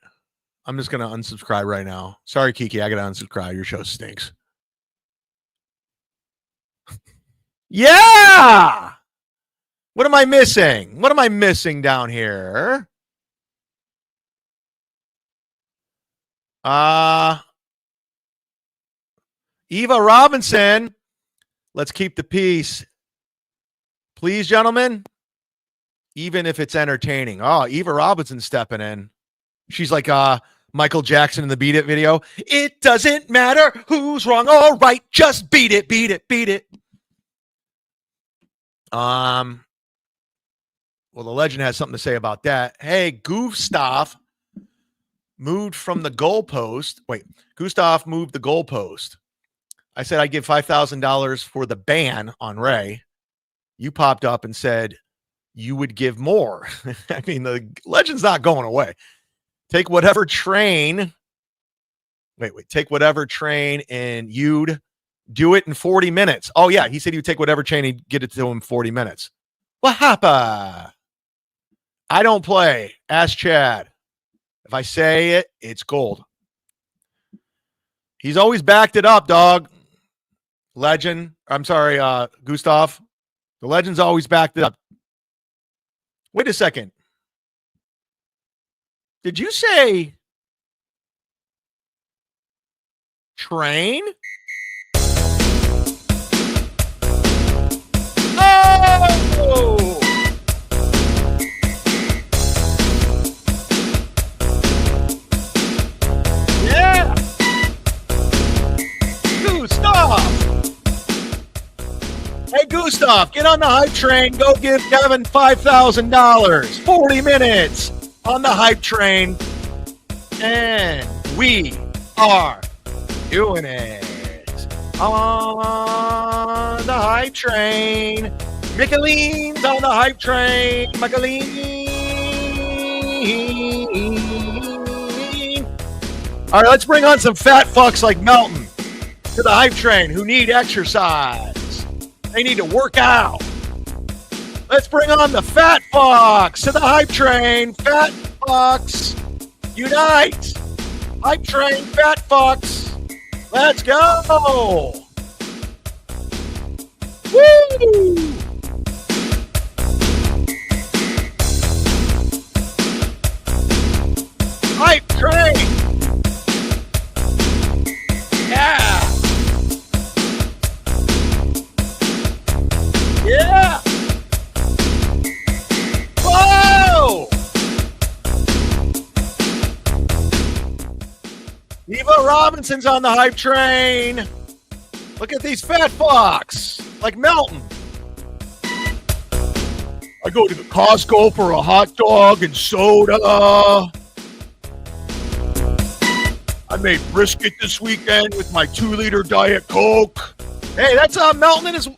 Speaker 2: I'm just going to unsubscribe right now. Sorry, Kiki. I got to unsubscribe. Your show stinks. Yeah! What am I missing? What am I missing down here? Eva Robinson. Let's keep the peace. Please, gentlemen. Even if it's entertaining. Oh, Eva Robinson stepping in. She's like Michael Jackson in the Beat It video. It doesn't matter who's wrong or right. Just beat it, beat it, beat it. Well, the legend has something to say about that. Hey, Gustav moved from the goalpost. Wait, Gustav moved the goalpost. I said I'd give $5,000 for the ban on Ray. You popped up and said you would give more. I mean, the legend's not going away. Take whatever train. Wait. Take whatever train and you'd do it in 40 minutes. Oh, yeah. He said he would take whatever train, he'd get it to him in 40 minutes. What happened? I don't play. Ask Chad. If I say it, it's gold. He's always backed it up, dog. Legend. I'm sorry, Gustav. The legend's always backed it up. Wait a second. Did you say train? Oh! Yeah! Gustav! Hey, Gustav, get on the hype train. Go give Kevin $5,000. 40 minutes on the hype train. And we are doing it on the hype train. Micheline's on the hype train. Micheline. All right, let's bring on some fat fucks like Melton to the hype train who need exercise. They need to work out. Let's bring on the fat fucks to the hype train. Fat fucks, unite. Hype train, fat fucks. Let's go. Woo! Hype train. Yeah. Yeah. Whoa. Eva Robinson's on the hype train. Look at these fat fucks, like Melton. I go to the Costco for a hot dog and soda. I made brisket this weekend with my 2-liter Diet Coke. Hey, that's Melton and his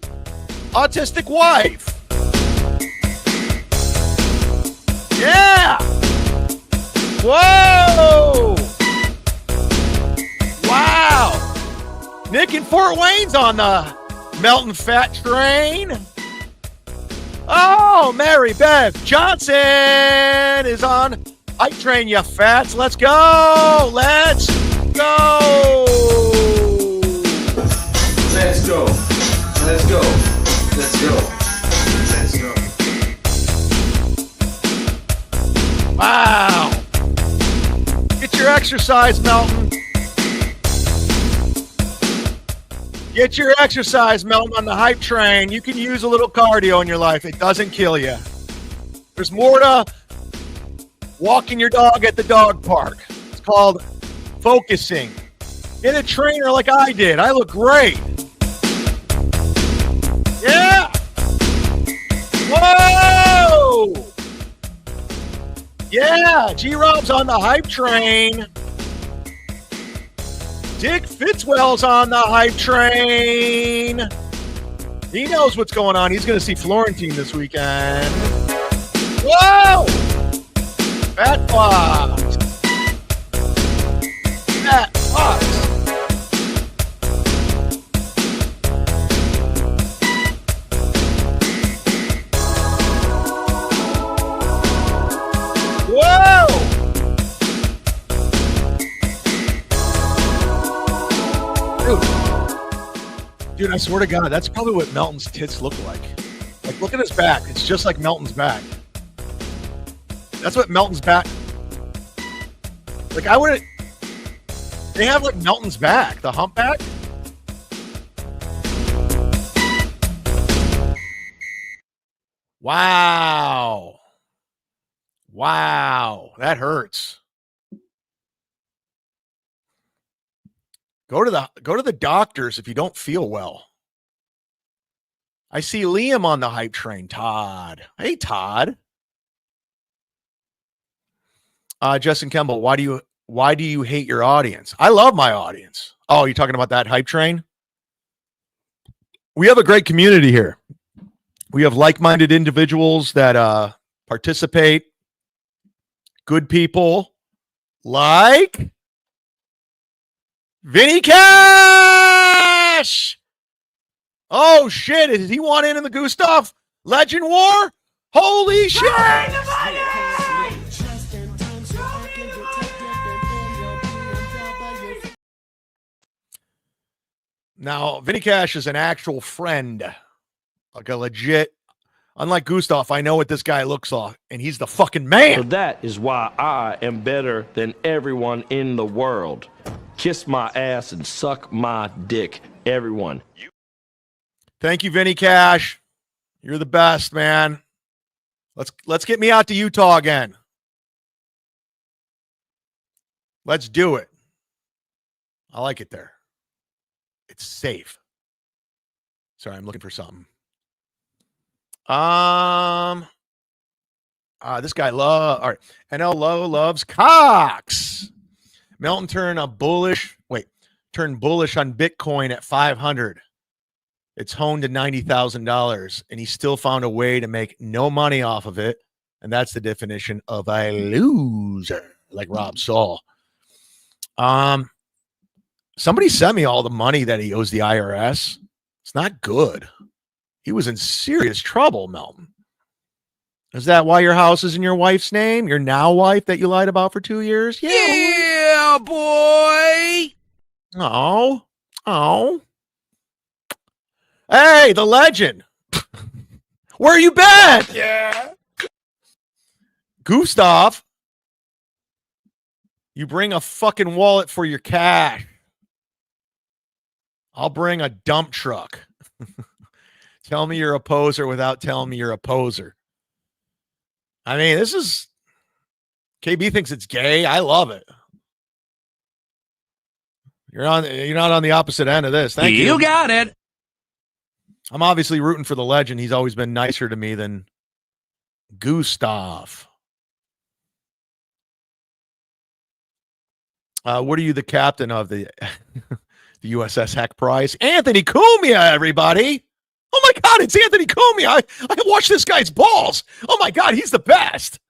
Speaker 2: autistic wife. Yeah. Whoa. Wow. Nick in Fort Wayne's on the Melton Fat Train. Oh, Mary Beth Johnson is on Hype Train, you fats. Let's go. Let's go.
Speaker 1: Let's go. Let's go. Let's go. Let's go.
Speaker 2: Wow. Get your exercise, Melton. Get your exercise, Melton, on the hype train. You can use a little cardio in your life. It doesn't kill you. There's more to walking your dog at the dog park. It's called focusing. Get a trainer like I did. I look great. Yeah. Whoa. Yeah. G-Rob's on the hype train. Dick Fitzwell's on the hype train. He knows what's going on. He's going to see Florentine this weekend. Whoa! Fat Fox. Fat Fox. Whoa! Dude, I swear to God, that's probably what Melton's tits look like. Like, look at his back. It's just like Melton's back. That's what Melton's back. Like, I wouldn't. They have like Melton's back, the humpback. Wow. Wow. That hurts. Go to the doctors if you don't feel well. I see Liam on the hype train. Todd. Hey, Todd. Justin Kemble, why do you hate your audience? I love my audience. Oh, you're talking about that hype train? We have a great community here. We have like-minded individuals that participate. Good people like Vinny Cash. Oh, shit. Did he want in the Gustav Legend War? Holy shit. Now, Vinny Cash is an actual friend. Like a legit. Unlike Gustav, I know what this guy looks like, and he's the fucking man.
Speaker 8: So that is why I am better than everyone in the world. Kiss my ass and suck my dick, everyone.
Speaker 2: Thank you, Vinny Cash. You're the best, man. Let's get me out to Utah again. Let's do it. I like it there. It's safe. Sorry, I'm looking for something. This guy all right. NL Low loves Cucks. Melton turned bullish on Bitcoin at 500. It's honed to $90,000, and he still found a way to make no money off of it. And that's the definition of a loser, like Rob Saul. Somebody sent me all the money that he owes the IRS. It's not good. He was in serious trouble, Melton. Is that why your house is in your wife's name? Your now wife that you lied about for 2 years?
Speaker 1: Yeah, boy.
Speaker 2: Oh. Hey, the legend. Where you been?
Speaker 1: Yeah.
Speaker 2: Gustav, you bring a fucking wallet for your cash. I'll bring a dump truck. Tell me you're a poser without telling me you're a poser. I mean, this is... KB thinks it's gay. I love it. You're not on the opposite end of this. Thank you.
Speaker 1: You got it.
Speaker 2: I'm obviously rooting for the legend. He's always been nicer to me than Gustav. What are you the captain of the the USS Heck Prize? Anthony Cumia, everybody. Oh my God, it's Anthony Cumia. I watched this guy's balls. Oh my God, he's the best.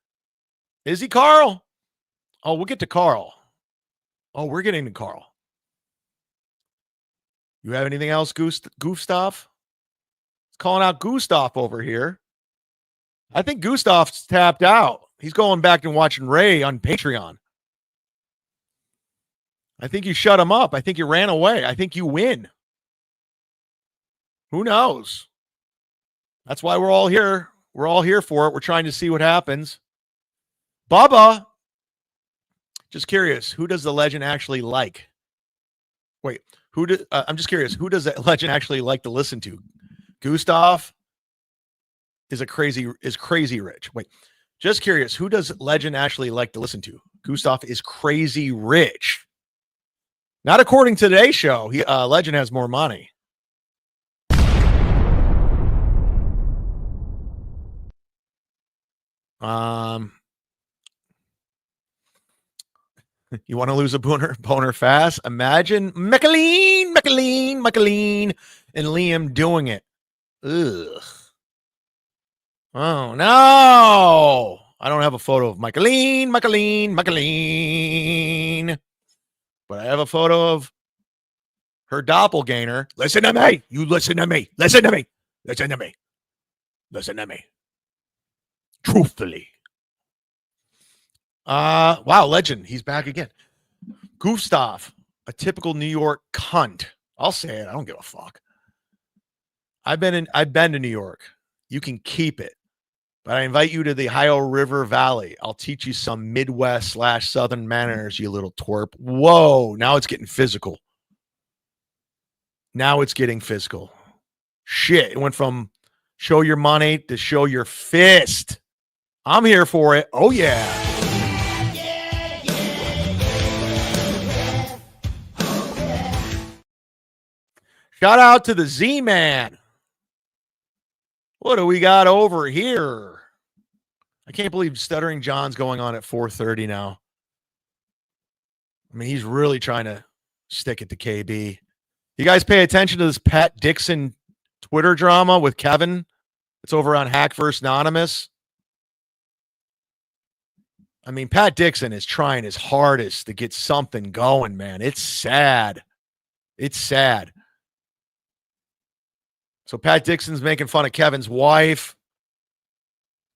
Speaker 2: Is he, Karl? Oh, we'll get to Karl. Oh, we're getting to Karl. You have anything else, Gustav? Calling out Gustav over here. I think Gustav's tapped out. He's going back and watching Ray on Patreon. I think you shut him up. I think you ran away. I think you win. Who knows? That's why we're all here. We're all here for it. We're trying to see what happens. Bubba, just curious, who does the legend actually like? Wait, I'm just curious, who does the legend actually like to listen to? Gustav is crazy rich. Wait, just curious, who does legend actually like to listen to? Gustav is crazy rich. Not according to today's show. Legend has more money. You want to lose a boner fast? Imagine McAleen, and Liam doing it. Ugh. Oh, no. I don't have a photo of Michaeline. But I have a photo of her doppelganger. Listen to me. You listen to me. Listen to me. Listen to me. Listen to me. Truthfully. Wow, Legend. He's back again. Gustav, a typical New York cunt. I'll say it. I don't give a fuck. I've been to New York. You can keep it. But I invite you to the Ohio River Valley. I'll teach you some Midwest/Southern manners, you little twerp. Whoa, now it's getting physical. Now it's getting physical. Shit, it went from show your money to show your fist. I'm here for it. Oh, yeah. Shout out to the Z-Man. What do we got over here? I can't believe Stuttering John's going on at 4:30 now. I mean, he's really trying to stick it to KB. You guys pay attention to this Pat Dixon Twitter drama with Kevin? It's over on Hack vs. Anonymous. I mean, Pat Dixon is trying his hardest to get something going, man. It's sad. It's sad. So Pat Dixon's making fun of Kevin's wife.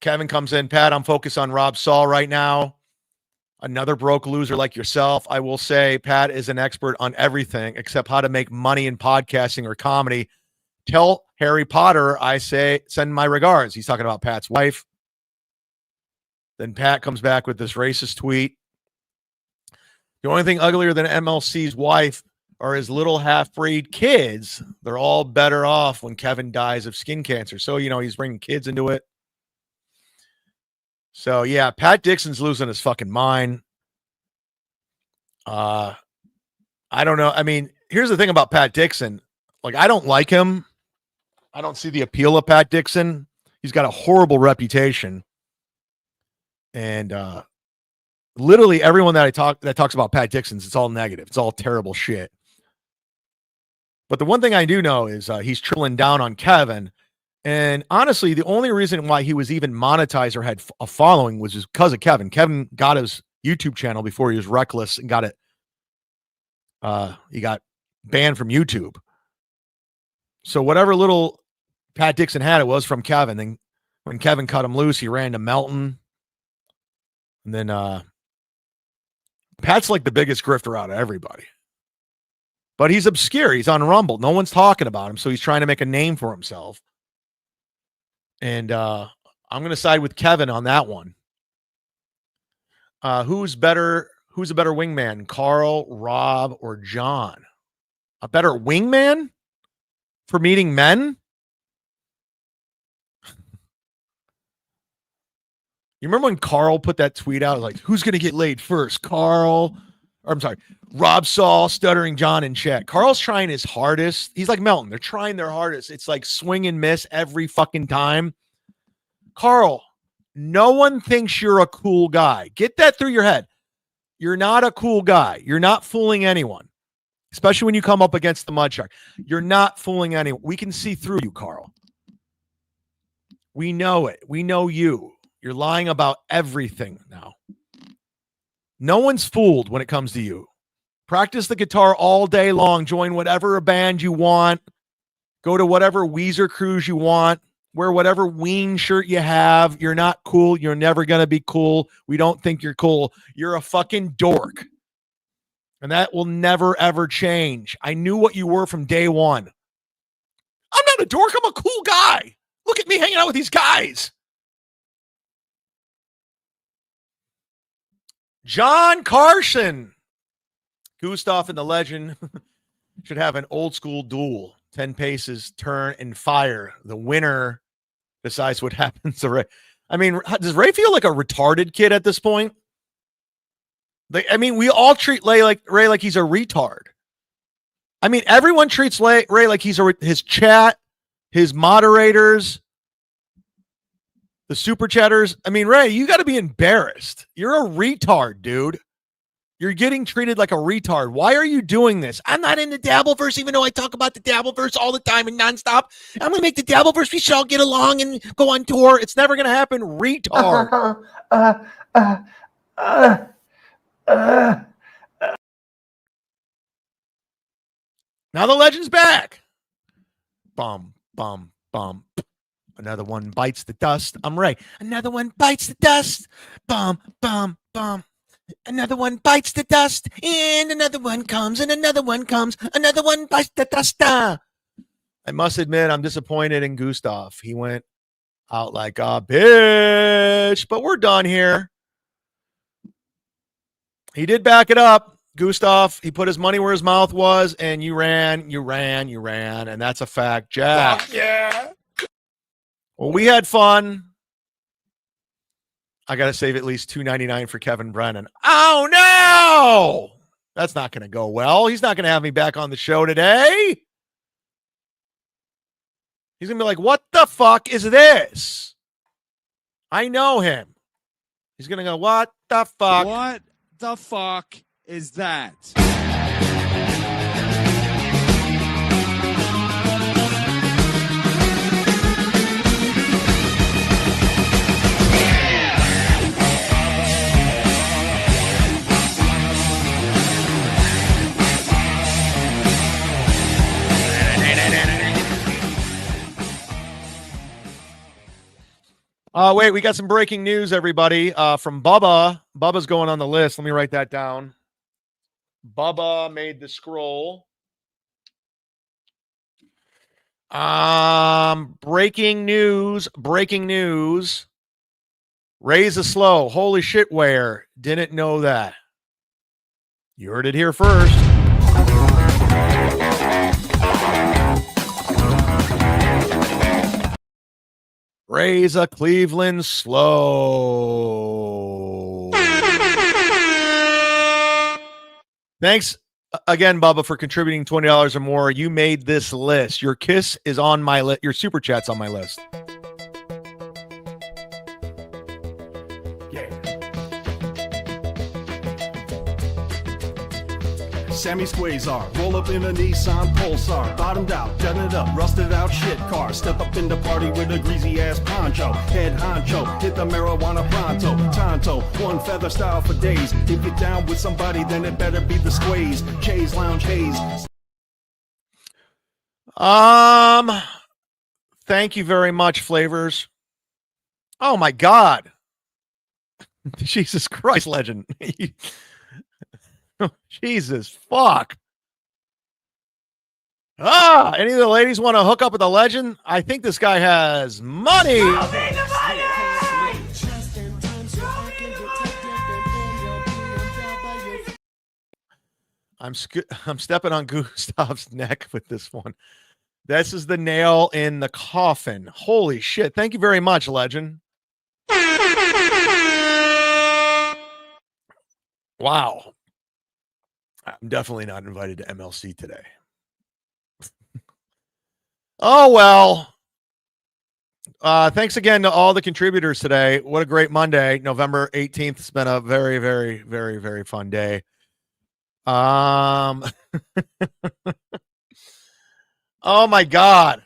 Speaker 2: Kevin comes in, Pat, I'm focused on Rob Saul right now. Another broke loser like yourself. I will say Pat is an expert on everything except how to make money in podcasting or comedy. Tell Harry Potter, I say, send my regards. He's talking about Pat's wife. Then Pat comes back with this racist tweet. The only thing uglier than MLC's wife are his little half-breed kids. They're all better off when Kevin dies of skin cancer. So, he's bringing kids into it. So, yeah, Pat Dixon's losing his fucking mind. I don't know. I mean, here's the thing about Pat Dixon. Like, I don't like him. I don't see the appeal of Pat Dixon. He's got a horrible reputation. And literally everyone that talks about Pat Dixon's, it's all negative. It's all terrible shit. But the one thing I do know is he's trilling down on Kevin. And honestly, the only reason why he was even monetized or had a following was just because of Kevin. Kevin got his YouTube channel before he was reckless and got it. He got banned from YouTube. So whatever little Pat Dixon had, it was from Kevin. And when Kevin cut him loose, he ran to Melton. And then Pat's like the biggest grifter out of everybody. But he's obscure. He's on Rumble. No one's talking about him. So he's trying to make a name for himself. And I'm going to side with Kevin on that one. Who's a better wingman, Karl, Rob, or John? A better wingman for meeting men? You remember when Karl put that tweet out? Like, who's going to get laid first? Karl, or I'm sorry, Rob Saul, Stuttering John, and Chet. Karl's trying his hardest. He's like Melton. They're trying their hardest. It's like swing and miss every fucking time. Karl, no one thinks you're a cool guy. Get that through your head. You're not a cool guy. You're not fooling anyone, especially when you come up against the Mud Shark. You're not fooling anyone. We can see through you, Karl. We know it. We know you. You're lying about everything now. No one's fooled when it comes to you. Practice the guitar all day long. Join whatever band you want. Go to whatever Weezer cruise you want. Wear whatever Ween shirt you have. You're not cool. You're never going to be cool. We don't think you're cool. You're a fucking dork. And that will never, ever change. I knew what you were from day one. I'm not a dork. I'm a cool guy. Look at me hanging out with these guys. John Carson. Gustav and the Legend should have an old school duel. 10 paces, turn, and fire. The winner decides what happens to Ray. I mean, does Ray feel like a retarded kid at this point? We all treat Ray like he's a retard. I mean, everyone treats Ray like he's his chat, his moderators, the super chatters. I mean, Ray, you got to be embarrassed. You're a retard, dude. You're getting treated like a retard. Why are you doing this? I'm not in the Dabbleverse, even though I talk about the Dabbleverse all the time and nonstop. I'm going to make the Dabbleverse. We should all get along and go on tour. It's never going to happen, retard. Now the legend's back. Bum, bum, bum. Another one bites the dust. I'm right. Another one bites the dust. Bum, bum, bum. Another one bites the dust. And another one comes. And another one comes. Another one bites the dust. I must admit, I'm disappointed in Gustav. He went out like a bitch. But we're done here. He did back it up. Gustav, he put his money where his mouth was, and you ran, and that's a fact. Jack.
Speaker 1: Yeah.
Speaker 2: Well, we had fun. I got to save at least $2.99 for Kevin Brennan. Oh, no! That's not going to go well. He's not going to have me back on the show today. He's going to be like, what the fuck is this? I know him. He's going to go, what the fuck?
Speaker 9: What the fuck is that?
Speaker 2: Wait, we got some breaking news, everybody, from Bubba. Bubba's going on the list. Let me write that down. Bubba made the scroll. Breaking news. Raise a slow. Holy shit, where? Didn't know that. You heard it here first. Raise a Cleveland slow. Thanks again, Bubba, for contributing $20 or more. You made this list. Your kiss is on my list. Your super chat's on my list.
Speaker 4: Sammy Squazar, roll up in a Nissan Pulsar, bottomed out, dented up, rusted out shit car, step up in the party with a greasy ass poncho, head honcho, hit the marijuana pronto, tonto, one feather style for days. If you're down with somebody, then it better be the Squaze, Chase Lounge Haze.
Speaker 2: Thank you very much, Flavors. Oh my God. Jesus Christ, legend. Jesus fuck. Any of the ladies want to hook up with a legend? I think this guy has money. I'm stepping on Gustav's neck with this one. This is the nail in the coffin. Holy shit. Thank you very much, legend. Wow. I'm definitely not invited to MLC today. Oh, well. Thanks again to all the contributors today. What a great Monday, November 18th. It's been a very, very, very, very fun day. Oh, my God.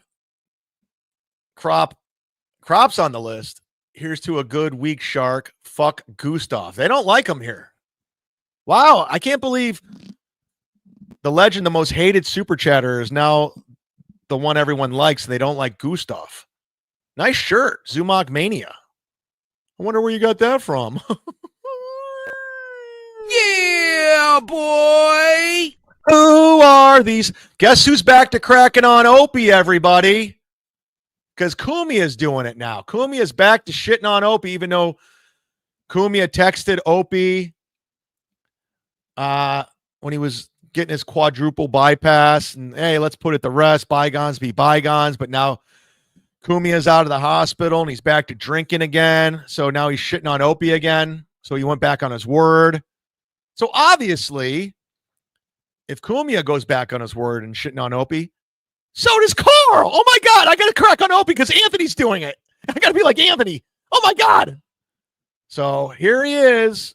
Speaker 2: Crop's on the list. Here's to a good week, Shark. Fuck Gustav. They don't like him here. Wow, I can't believe the legend, the most hated super chatter, is now the one everyone likes, and they don't like Gustav. Nice shirt, Zumock Mania. I wonder where you got that from.
Speaker 1: Yeah, boy.
Speaker 2: Who are these? Guess who's back to cracking on Opie, everybody? Because Cumia'S doing it now. Cumia'S back to shitting on Opie, even though Cumi'a texted Opie when he was getting his quadruple bypass, and hey, let's put it to rest. Bygones be bygones. But now Cumia'S out of the hospital and he's back to drinking again. So now he's shitting on Opie again. So he went back on his word. So obviously, if Cumi'a goes back on his word and shitting on Opie, so does Karl. Oh my God, I got to crack on Opie because Anthony's doing it. I got to be like Anthony. Oh my God. So here he is.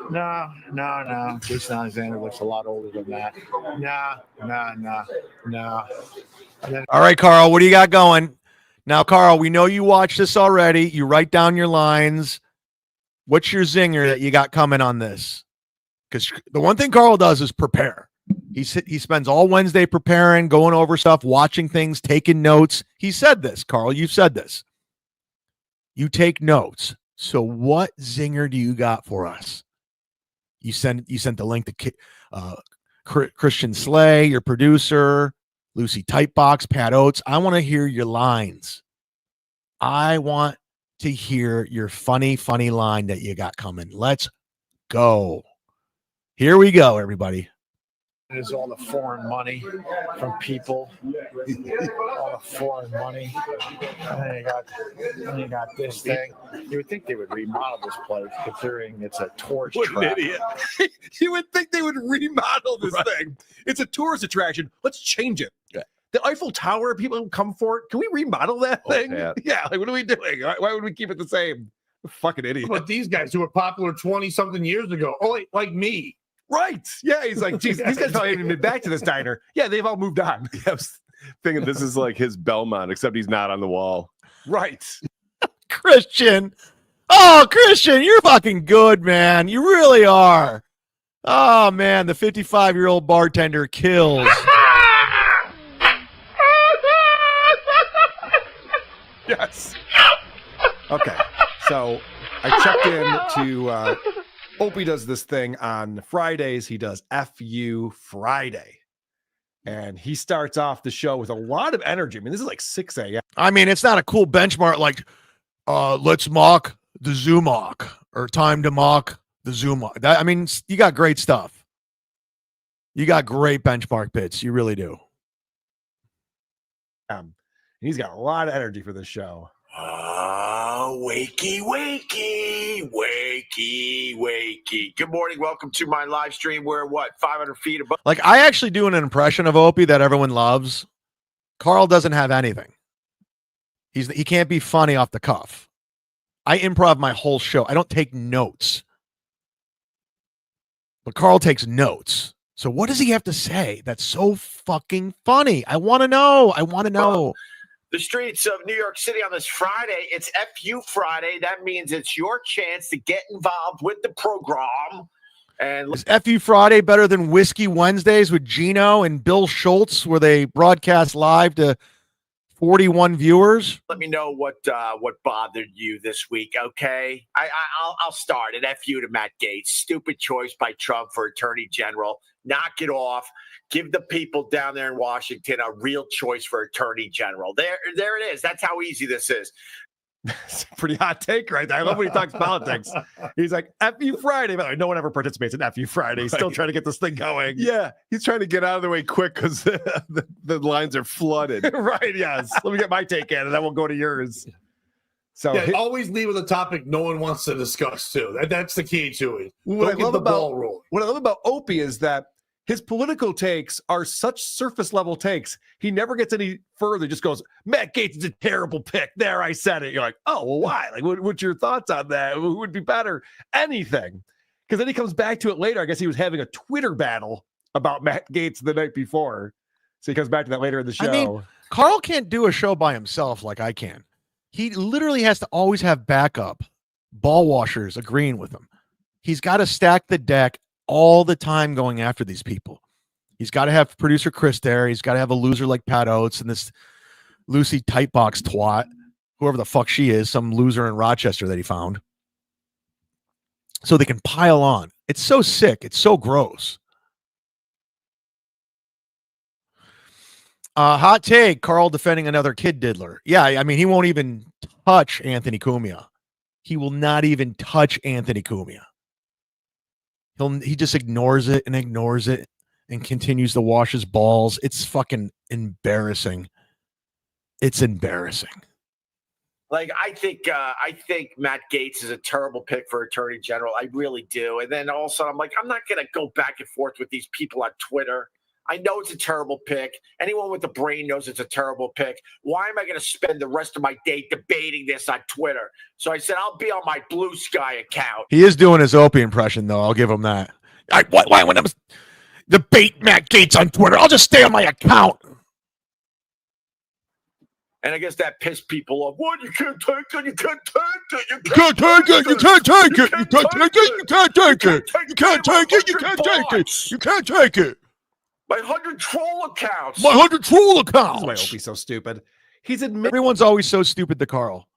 Speaker 1: No. Jason Alexander looks a lot older than that. No.
Speaker 2: All right, Karl, what do you got going? Now, Karl, we know you watched this already. You write down your lines. What's your zinger that you got coming on this? Because the one thing Karl does is prepare. He spends all Wednesday preparing, going over stuff, watching things, taking notes. He said this, Karl. You've said this. You take notes. So what zinger do you got for us? You sent the link to Christian Slay, your producer, Lucy Tightbox, Pat Oates. I want to hear your lines. I want to hear your funny line that you got coming. Let's go. Here we go, everybody.
Speaker 1: It is all the foreign money from people. All the foreign money. And then you got this thing. You would think they would remodel this place, considering it's a tourist trap.
Speaker 10: Idiot. You would think they would remodel this thing. It's a tourist attraction. Let's change it. Yeah. The Eiffel Tower, people come for it. Can we remodel that thing? Yeah, like what are we doing? Why would we keep it the same? Fucking idiot.
Speaker 11: What about these guys who were popular 20-something years ago? Oh, like me.
Speaker 10: Right. Yeah, he's like, geez, these guys probably haven't been back to this diner. Yeah, they've all moved on.
Speaker 12: I was thinking this is like his Belmont, except he's not on the wall.
Speaker 10: Right.
Speaker 2: Christian. Oh, Christian, you're fucking good, man. You really are. Oh, man, the 55-year-old bartender kills.
Speaker 10: Yes. Okay. So I checked in to Opie does this thing on Fridays. He does FU Friday. And he starts off the show with a lot of energy. I mean, this is like 6 a.m.
Speaker 2: I mean, it's not a cool benchmark like let's mock the Zumock or time to mock the Zumock. I mean, you got great stuff. You got great benchmark bits. You really do.
Speaker 10: He's got a lot of energy for this show.
Speaker 1: Wakey. Good morning. Welcome to my live stream. We're 500 feet above.
Speaker 2: Like, I actually do an impression of Opie that everyone loves. Karl doesn't have anything. He can't be funny off the cuff. I improv my whole show. I don't take notes. But Karl takes notes. So what does he have to say that's so fucking funny? I want to know.
Speaker 1: The streets of New York City on this Friday. It's FU Friday. That means it's your chance to get involved with the program. And
Speaker 2: is FU Friday better than Whiskey Wednesdays with Gino and Bill Schultz, where they broadcast live to 41 viewers?
Speaker 1: Let me know what bothered you this week, okay? I'll start at FU to Matt Gaetz. Stupid choice by Trump for Attorney General. Knock it off. Give the people down there in Washington a real choice for Attorney General. There it is. That's how easy this is.
Speaker 10: It's a pretty hot take right there. I love when he talks politics. He's like, FU Friday. By the way, no one ever participates in FU Friday. He's still trying to get this thing going.
Speaker 12: Yeah, he's trying to get out of the way quick because the lines are flooded.
Speaker 10: Right, yes. Let me get my take in, and then we'll go to yours. So
Speaker 11: always leave with a topic no one wants to discuss, too. That's the key to it.
Speaker 10: What I love about Opie is that his political takes are such surface level takes. He never gets any further. Just goes, Matt Gaetz is a terrible pick. There, I said it. You're like, oh, well, why? Like, what's your thoughts on that? Who would be better? Anything. Because then he comes back to it later. I guess he was having a Twitter battle about Matt Gaetz the night before. So he comes back to that later in the show.
Speaker 2: I mean, Karl can't do a show by himself like I can. He literally has to always have backup ball washers agreeing with him. He's got to stack the deck all the time going after these people. He's got to have producer Chris there. He's got to have a loser like Pat Oates and this Lucy Tightbox twat, whoever the fuck she is, some loser in Rochester that he found. So they can pile on. It's so sick. It's so gross. Hot take, Karl defending another kid diddler. Yeah, I mean, he won't even touch Anthony Cumia. He will not even touch Anthony Cumia. He just ignores it and continues to wash his balls. It's fucking embarrassing. It's embarrassing.
Speaker 1: Like, I think Matt Gaetz is a terrible pick for Attorney General. I really do. And then all of a sudden I'm like, I'm not going to go back and forth with these people on Twitter. I know it's a terrible pick. Anyone with a brain knows it's a terrible pick. Why am I going to spend the rest of my day debating this on Twitter? So I said, I'll be on my Blue Sky account.
Speaker 2: He is doing his Opie impression, though. I'll give him that. Why when I'm debate Matt Gaetz on Twitter, I'll just stay on my account.
Speaker 1: And I guess that pissed people off. What? You can't take it. You can't take it.
Speaker 2: You can't take it. You can't take it. You can't take it. You can't take it. You can't take it. You can't take it. You can't take it.
Speaker 1: My 100 troll accounts.
Speaker 2: My 100 troll
Speaker 10: This is why
Speaker 2: accounts.
Speaker 10: Opie's so stupid. He's admitting.
Speaker 2: Everyone's always so stupid to Karl.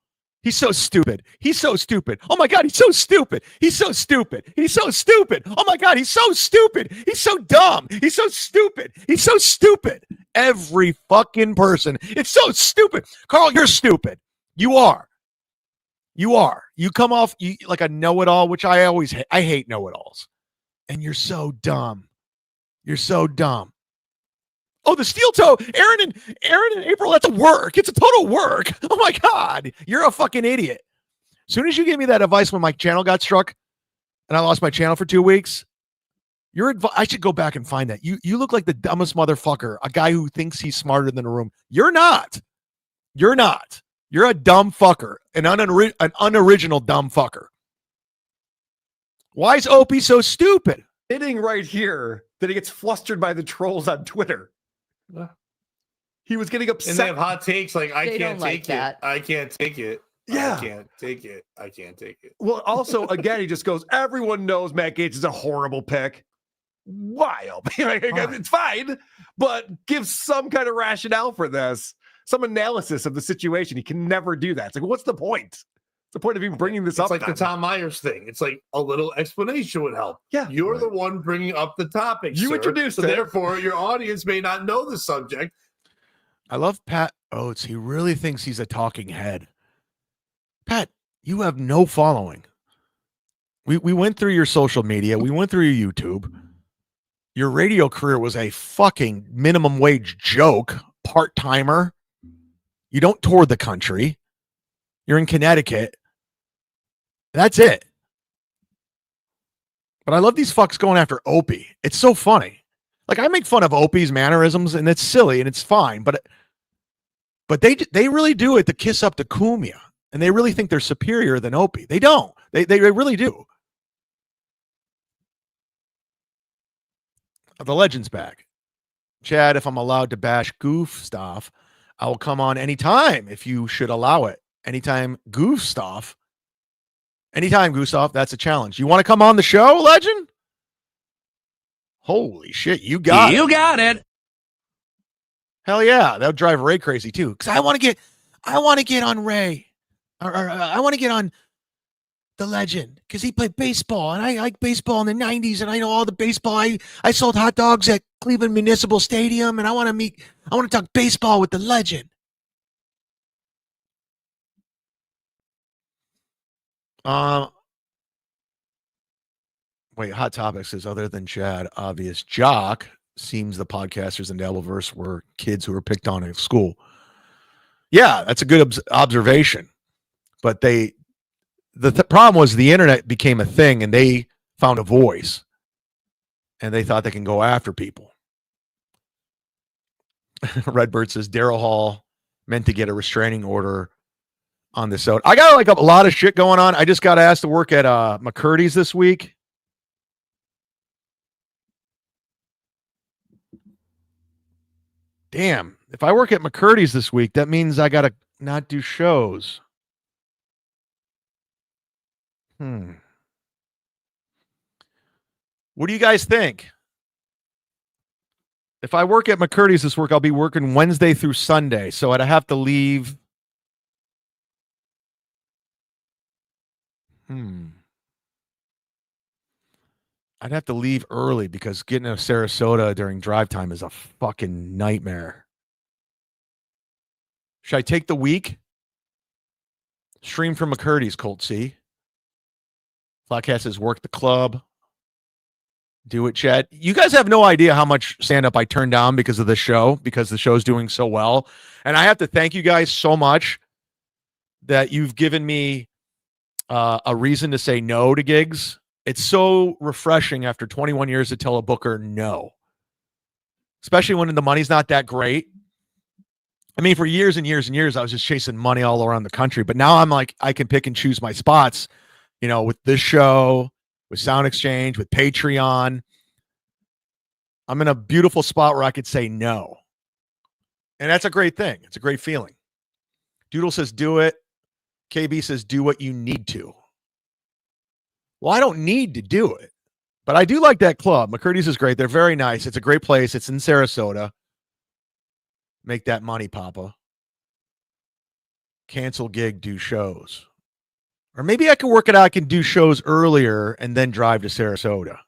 Speaker 2: He's so stupid. He's so stupid. Oh my God, he's so stupid. He's so stupid. He's so stupid. Oh my God, he's so stupid. He's so dumb. He's so stupid. He's so stupid. Every fucking person. It's so stupid. Karl, you're stupid. You are. You are. You come off like a know-it-all, which I always hate. I hate know-it-alls. And you're so dumb. You're so dumb. Oh, the steel toe. Aaron and April, that's a work. It's a total work. Oh my God. You're a fucking idiot. As soon as you gave me that advice when my channel got struck and I lost my channel for 2 weeks, I should go back and find that. You look like the dumbest motherfucker, a guy who thinks he's smarter than the room. You're not. You're not. You're a dumb fucker, an unoriginal dumb fucker. Why is Opie so stupid?
Speaker 10: Hitting right here that he gets flustered by the trolls on Twitter. He was getting upset.
Speaker 11: And they have hot takes like, I
Speaker 13: They
Speaker 11: can't
Speaker 13: don't like
Speaker 11: take
Speaker 13: that.
Speaker 11: it. I can't take it.
Speaker 10: Yeah.
Speaker 11: I can't take it. I can't take it.
Speaker 10: Well, also, again, he just goes, everyone knows Matt Gaetz is a horrible pick. Why, Opie? It's fine, but give some kind of rationale for this, some analysis of the situation. He can never do that. It's like, what's the point? What's the point of even bringing this up?
Speaker 11: It's like the Tom Myers thing. It's like a little explanation would help.
Speaker 10: Yeah.
Speaker 11: You're the one bringing up the topic.
Speaker 10: You
Speaker 11: sir.
Speaker 10: introduced
Speaker 11: so
Speaker 10: it.
Speaker 11: Therefore, your audience may not know the subject.
Speaker 2: I love Pat Oates. He really thinks he's a talking head. Pat, you have no following. We went through your social media. We went through your YouTube. Your radio career was a fucking minimum wage joke, part-timer. You don't tour the country. You're in Connecticut. That's it. But I love these fucks going after Opie. It's so funny. Like, I make fun of Opie's mannerisms, and it's silly, and it's fine. But they really do it to kiss up to Cumia, and they really think they're superior than Opie. They don't. They really do. The legend's back. Chad, if I'm allowed to bash Gustav, I will come on anytime if you should allow it. Anytime, Gustav. Anytime, Gustav. That's a challenge. You want to come on the show, Legend? Holy shit, you got it.
Speaker 5: You got it.
Speaker 2: Hell yeah, that would drive Ray crazy too. Because I want to get on Ray. Or I want to get on the Legend because he played baseball and I like baseball in the 90s and I know all the baseball. I sold hot dogs at Cleveland Municipal Stadium and I want to talk baseball with the Legend. Wait, Hot Topic says, other than Chad, obvious jock, seems the podcasters in Dabbleverse were kids who were picked on at school. Yeah, that's a good observation. But the problem was the internet became a thing and they found a voice. And they thought they can go after people. Redbird says, Daryl Hall meant to get a restraining order on this out. I got like a lot of shit going on. I just got asked to work at McCurdy's this week. Damn, if I work at McCurdy's this week, that means I got to not do shows. What do you guys think? If I work at McCurdy's this week, I'll be working Wednesday through Sunday. So I'd have to leave. I'd have to leave early because getting to Sarasota during drive time is a fucking nightmare. Should I take the week? Stream from McCurdy's, Colt C. Flatcast says work the club. Do it, Chad. You guys have no idea how much stand-up I turned down because of the show, because the show's doing so well. And I have to thank you guys so much that you've given me a reason to say no to gigs. It's so refreshing after 21 years to tell a booker no. especially when the money's not that great. I mean, for years and years and years, I was just chasing money all around the country. But now I'm like, I can pick and choose my spots, you know, with this show, with Sound Exchange, with Patreon. I'm in a beautiful spot where I could say no. And that's a great thing. It's a great feeling. Doodle says, do it. KB says, do what you need to. Well, I don't need to do it, but I do like that club. McCurdy's is great. They're very nice. It's a great place. It's in Sarasota. Make that money, Papa. Cancel gig, do shows. Or maybe I can work it out. I can do shows earlier and then drive to Sarasota.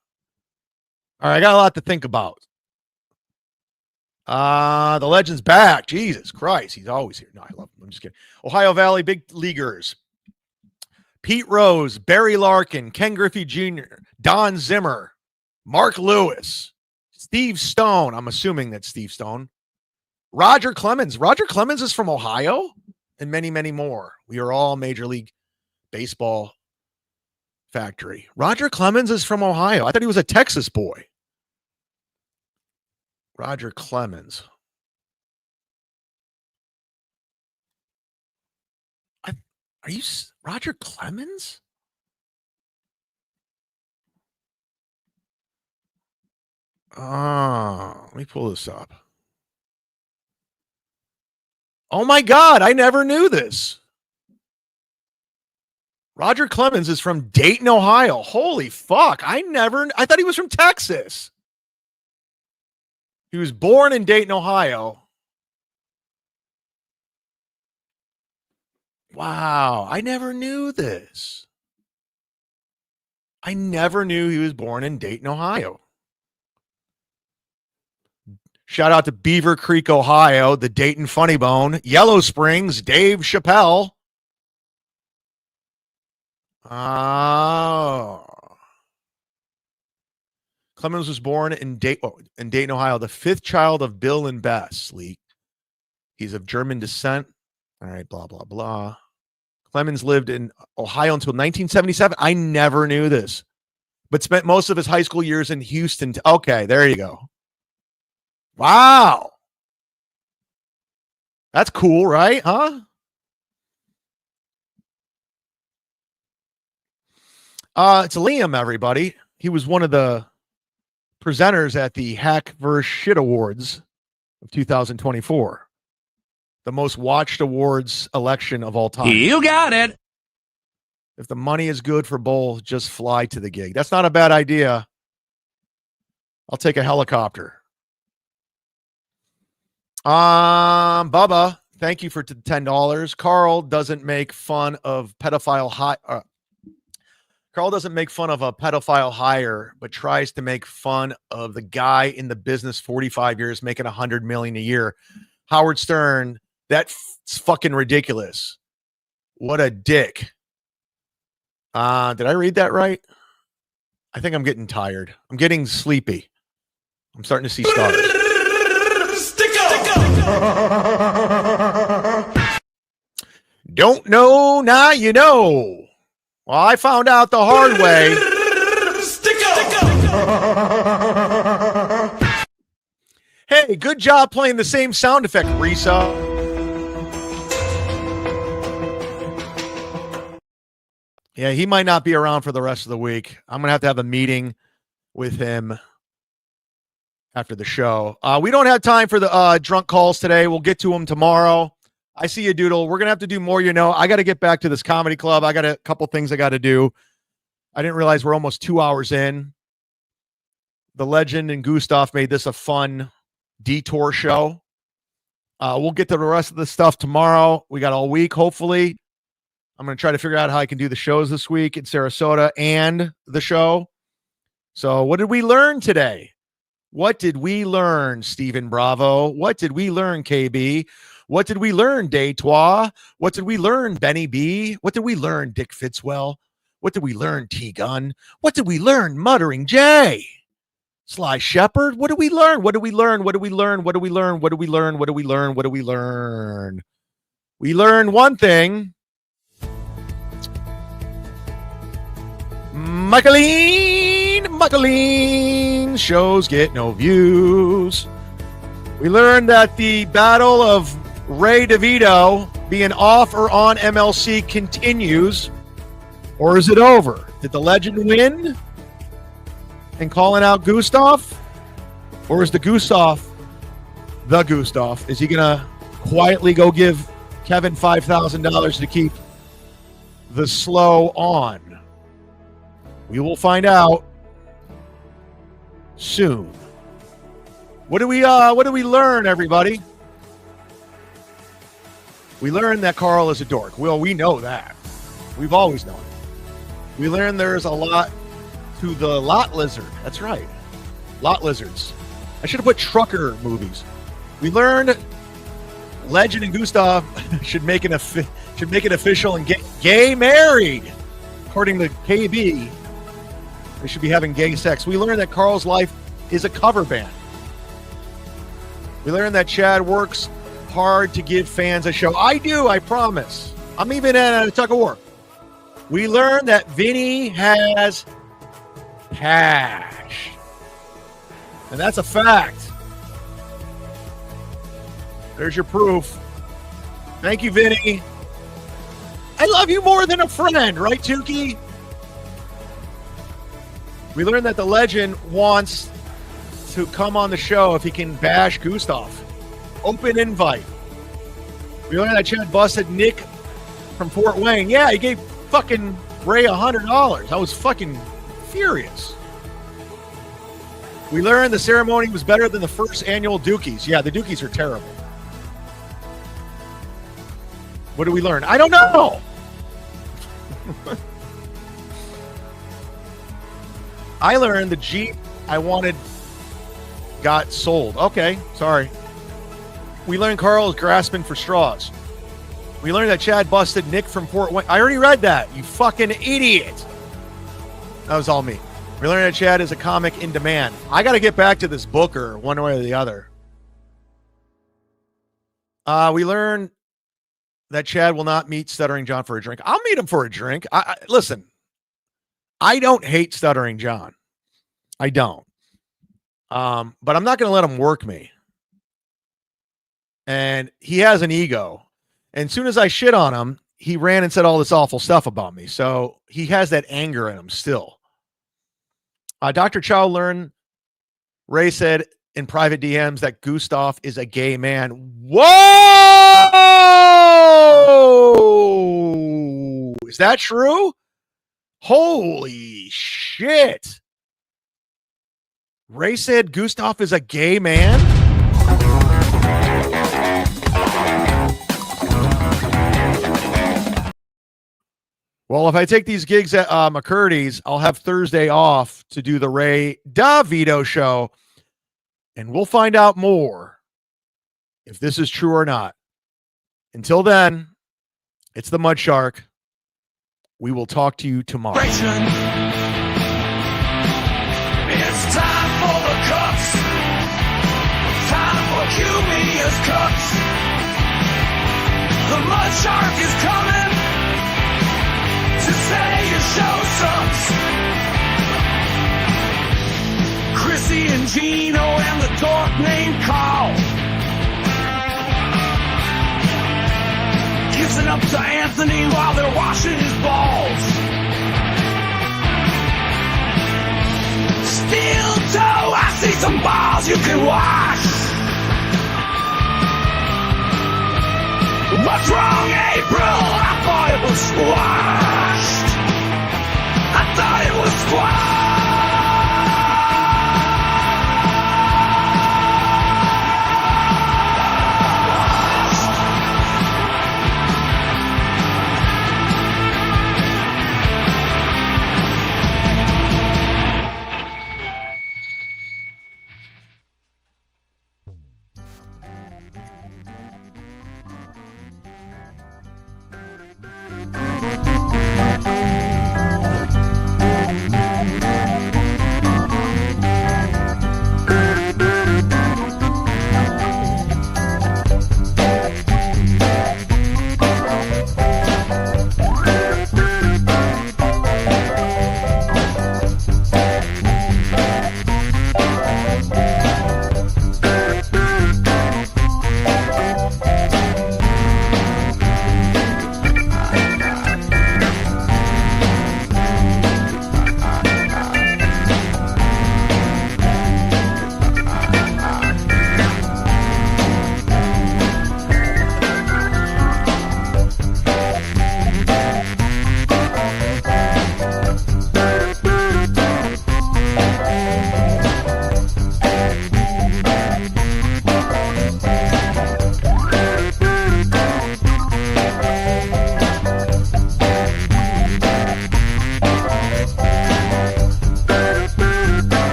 Speaker 2: All right, I got a lot to think about. The Legend's back. Jesus Christ, he's always here. No, I love him. I'm just kidding. Ohio Valley Big Leaguers. Pete Rose, Barry Larkin, Ken Griffey Jr., Don Zimmer, Mark Lewis, Steve Stone. I'm assuming that's Steve Stone. Roger Clemens. Roger Clemens is from Ohio, and many, many more. We are all Major League Baseball factory. Roger Clemens is from Ohio. I thought he was a Texas boy. Roger Clemens. Are you Roger Clemens? Let me pull this up. Oh my God, I never knew this. Roger Clemens is from Dayton, Ohio. Holy fuck. I thought he was from Texas. He was born in Dayton, Ohio. Wow, I never knew this. I never knew he was born in Dayton, Ohio. Shout out to Beaver Creek, Ohio, the Dayton Funny Bone, Yellow Springs, Dave Chappelle. Oh. Clemens was born in Dayton, Ohio, the fifth child of Bill and Bess Leak. He's of German descent. All right, blah, blah, blah. Clemens lived in Ohio until 1977. I never knew this, but spent most of his high school years in Houston. Okay, there you go. Wow. That's cool, right? Huh? It's Liam, everybody. He was one of the presenters at the Hack vs. Shit Awards of 2024. The most watched awards election of all time.
Speaker 14: You got it.
Speaker 2: If the money is good for both, just fly to the gig. That's not a bad idea. I'll take a helicopter. Bubba, thank you for $10. Karl doesn't make fun of pedophile Karl doesn't make fun of a pedophile hire, but tries to make fun of the guy in the business 45 years making $100 million a year. Howard Stern, that's fucking ridiculous. What a dick. Did I read that right? I think I'm getting tired. I'm getting sleepy. I'm starting to see stars. Don't know, now you know. Well, I found out the hard way. Hey, good job playing the same sound effect, Risa. Yeah, he might not be around for the rest of the week. I'm going to have a meeting with him after the show. We don't have time for the drunk calls today. We'll get to them tomorrow. I see you, Doodle. We're going to have to do more, you know. I got to get back to this comedy club. I got a couple things I got to do. I didn't realize we're almost 2 hours in. The Legend and Gustav made this a fun detour show. We'll get to the rest of the stuff tomorrow. We got all week, hopefully. I'm going to try to figure out how I can do the shows this week in Sarasota and the show. So what did we learn today? What did we learn, Stephen Bravo? What did we learn, KB? What did we learn, Daytois? What did we learn, Benny B? What did we learn, Dick Fitzwell? What did we learn, T-Gun? What did we learn, Muttering J? Sly Shepherd? What did we learn? What did we learn? What did we learn? What did we learn? What did we learn? What did we learn? What did we learn? We learned one thing. Michaeline shows get no views. We learned that the battle of Ray DeVito being off or on MLC continues, or is it over? Did the legend win and calling out Gustav? Or is the Gustav, is he going to quietly go give Kevin $5,000 to keep the slow on? We will find out soon. What do we learn, everybody? We learned that Karl is a dork. Well, we know that. We've always known it. We learned there's a lot to the lot lizard. That's right. Lot lizards. I should have put trucker movies. We learned Legend and Gustav should make it official and get gay married. According to KB, they should be having gay sex. We learned that Karl's life is a cover band. We learned that Chad works hard to give fans a show. I do, I promise. I'm even at a tug of war. We learned that Vinny has cash. And that's a fact. There's your proof. Thank you, Vinny. I love you more than a friend, right, Tukey? We learned that the legend wants to come on the show if he can bash Gustav. Open invite. We learned that Chad busted Nick from Fort Wayne. Yeah, he gave fucking Ray $100. I was fucking furious. We learned the ceremony was better than the first annual Dookies. Yeah, the Dookies are terrible. What did we learn? I don't know. I learned the Jeep I wanted got sold. Okay, sorry. We learned Karl is grasping for straws. We learned that Chad busted Nick from Fort Wayne. I already read that, you fucking idiot. That was all me. We learned that Chad is a comic in demand. I got to get back to this Booker one way or the other. We learned that Chad will not meet Stuttering John for a drink. I'll meet him for a drink. Listen, I don't hate Stuttering John. I don't. But I'm not going to let him work me. And he has an ego. And as soon as I shit on him, he ran and said all this awful stuff about me. So he has that anger in him still. Dr. Chow learned, Ray said in private DMs that Gustav is a gay man. Whoa! Is that true? Holy shit. Ray said Gustav is a gay man? Well, if I take these gigs at McCurdy's, I'll have Thursday off to do the Ray DeVito show, and we'll find out more if this is true or not. Until then, it's the Mud Shark. We will talk to you tomorrow.
Speaker 3: It's time for the Cucks. Time for Cumia'S Cucks. The Mud Shark is coming to say your show sucks. Chrissy and Gino and the dork named Karl kissing up to Anthony while they're washing his balls. Steel toe, I see some balls you can wash. What's wrong, April? I thought it was squash.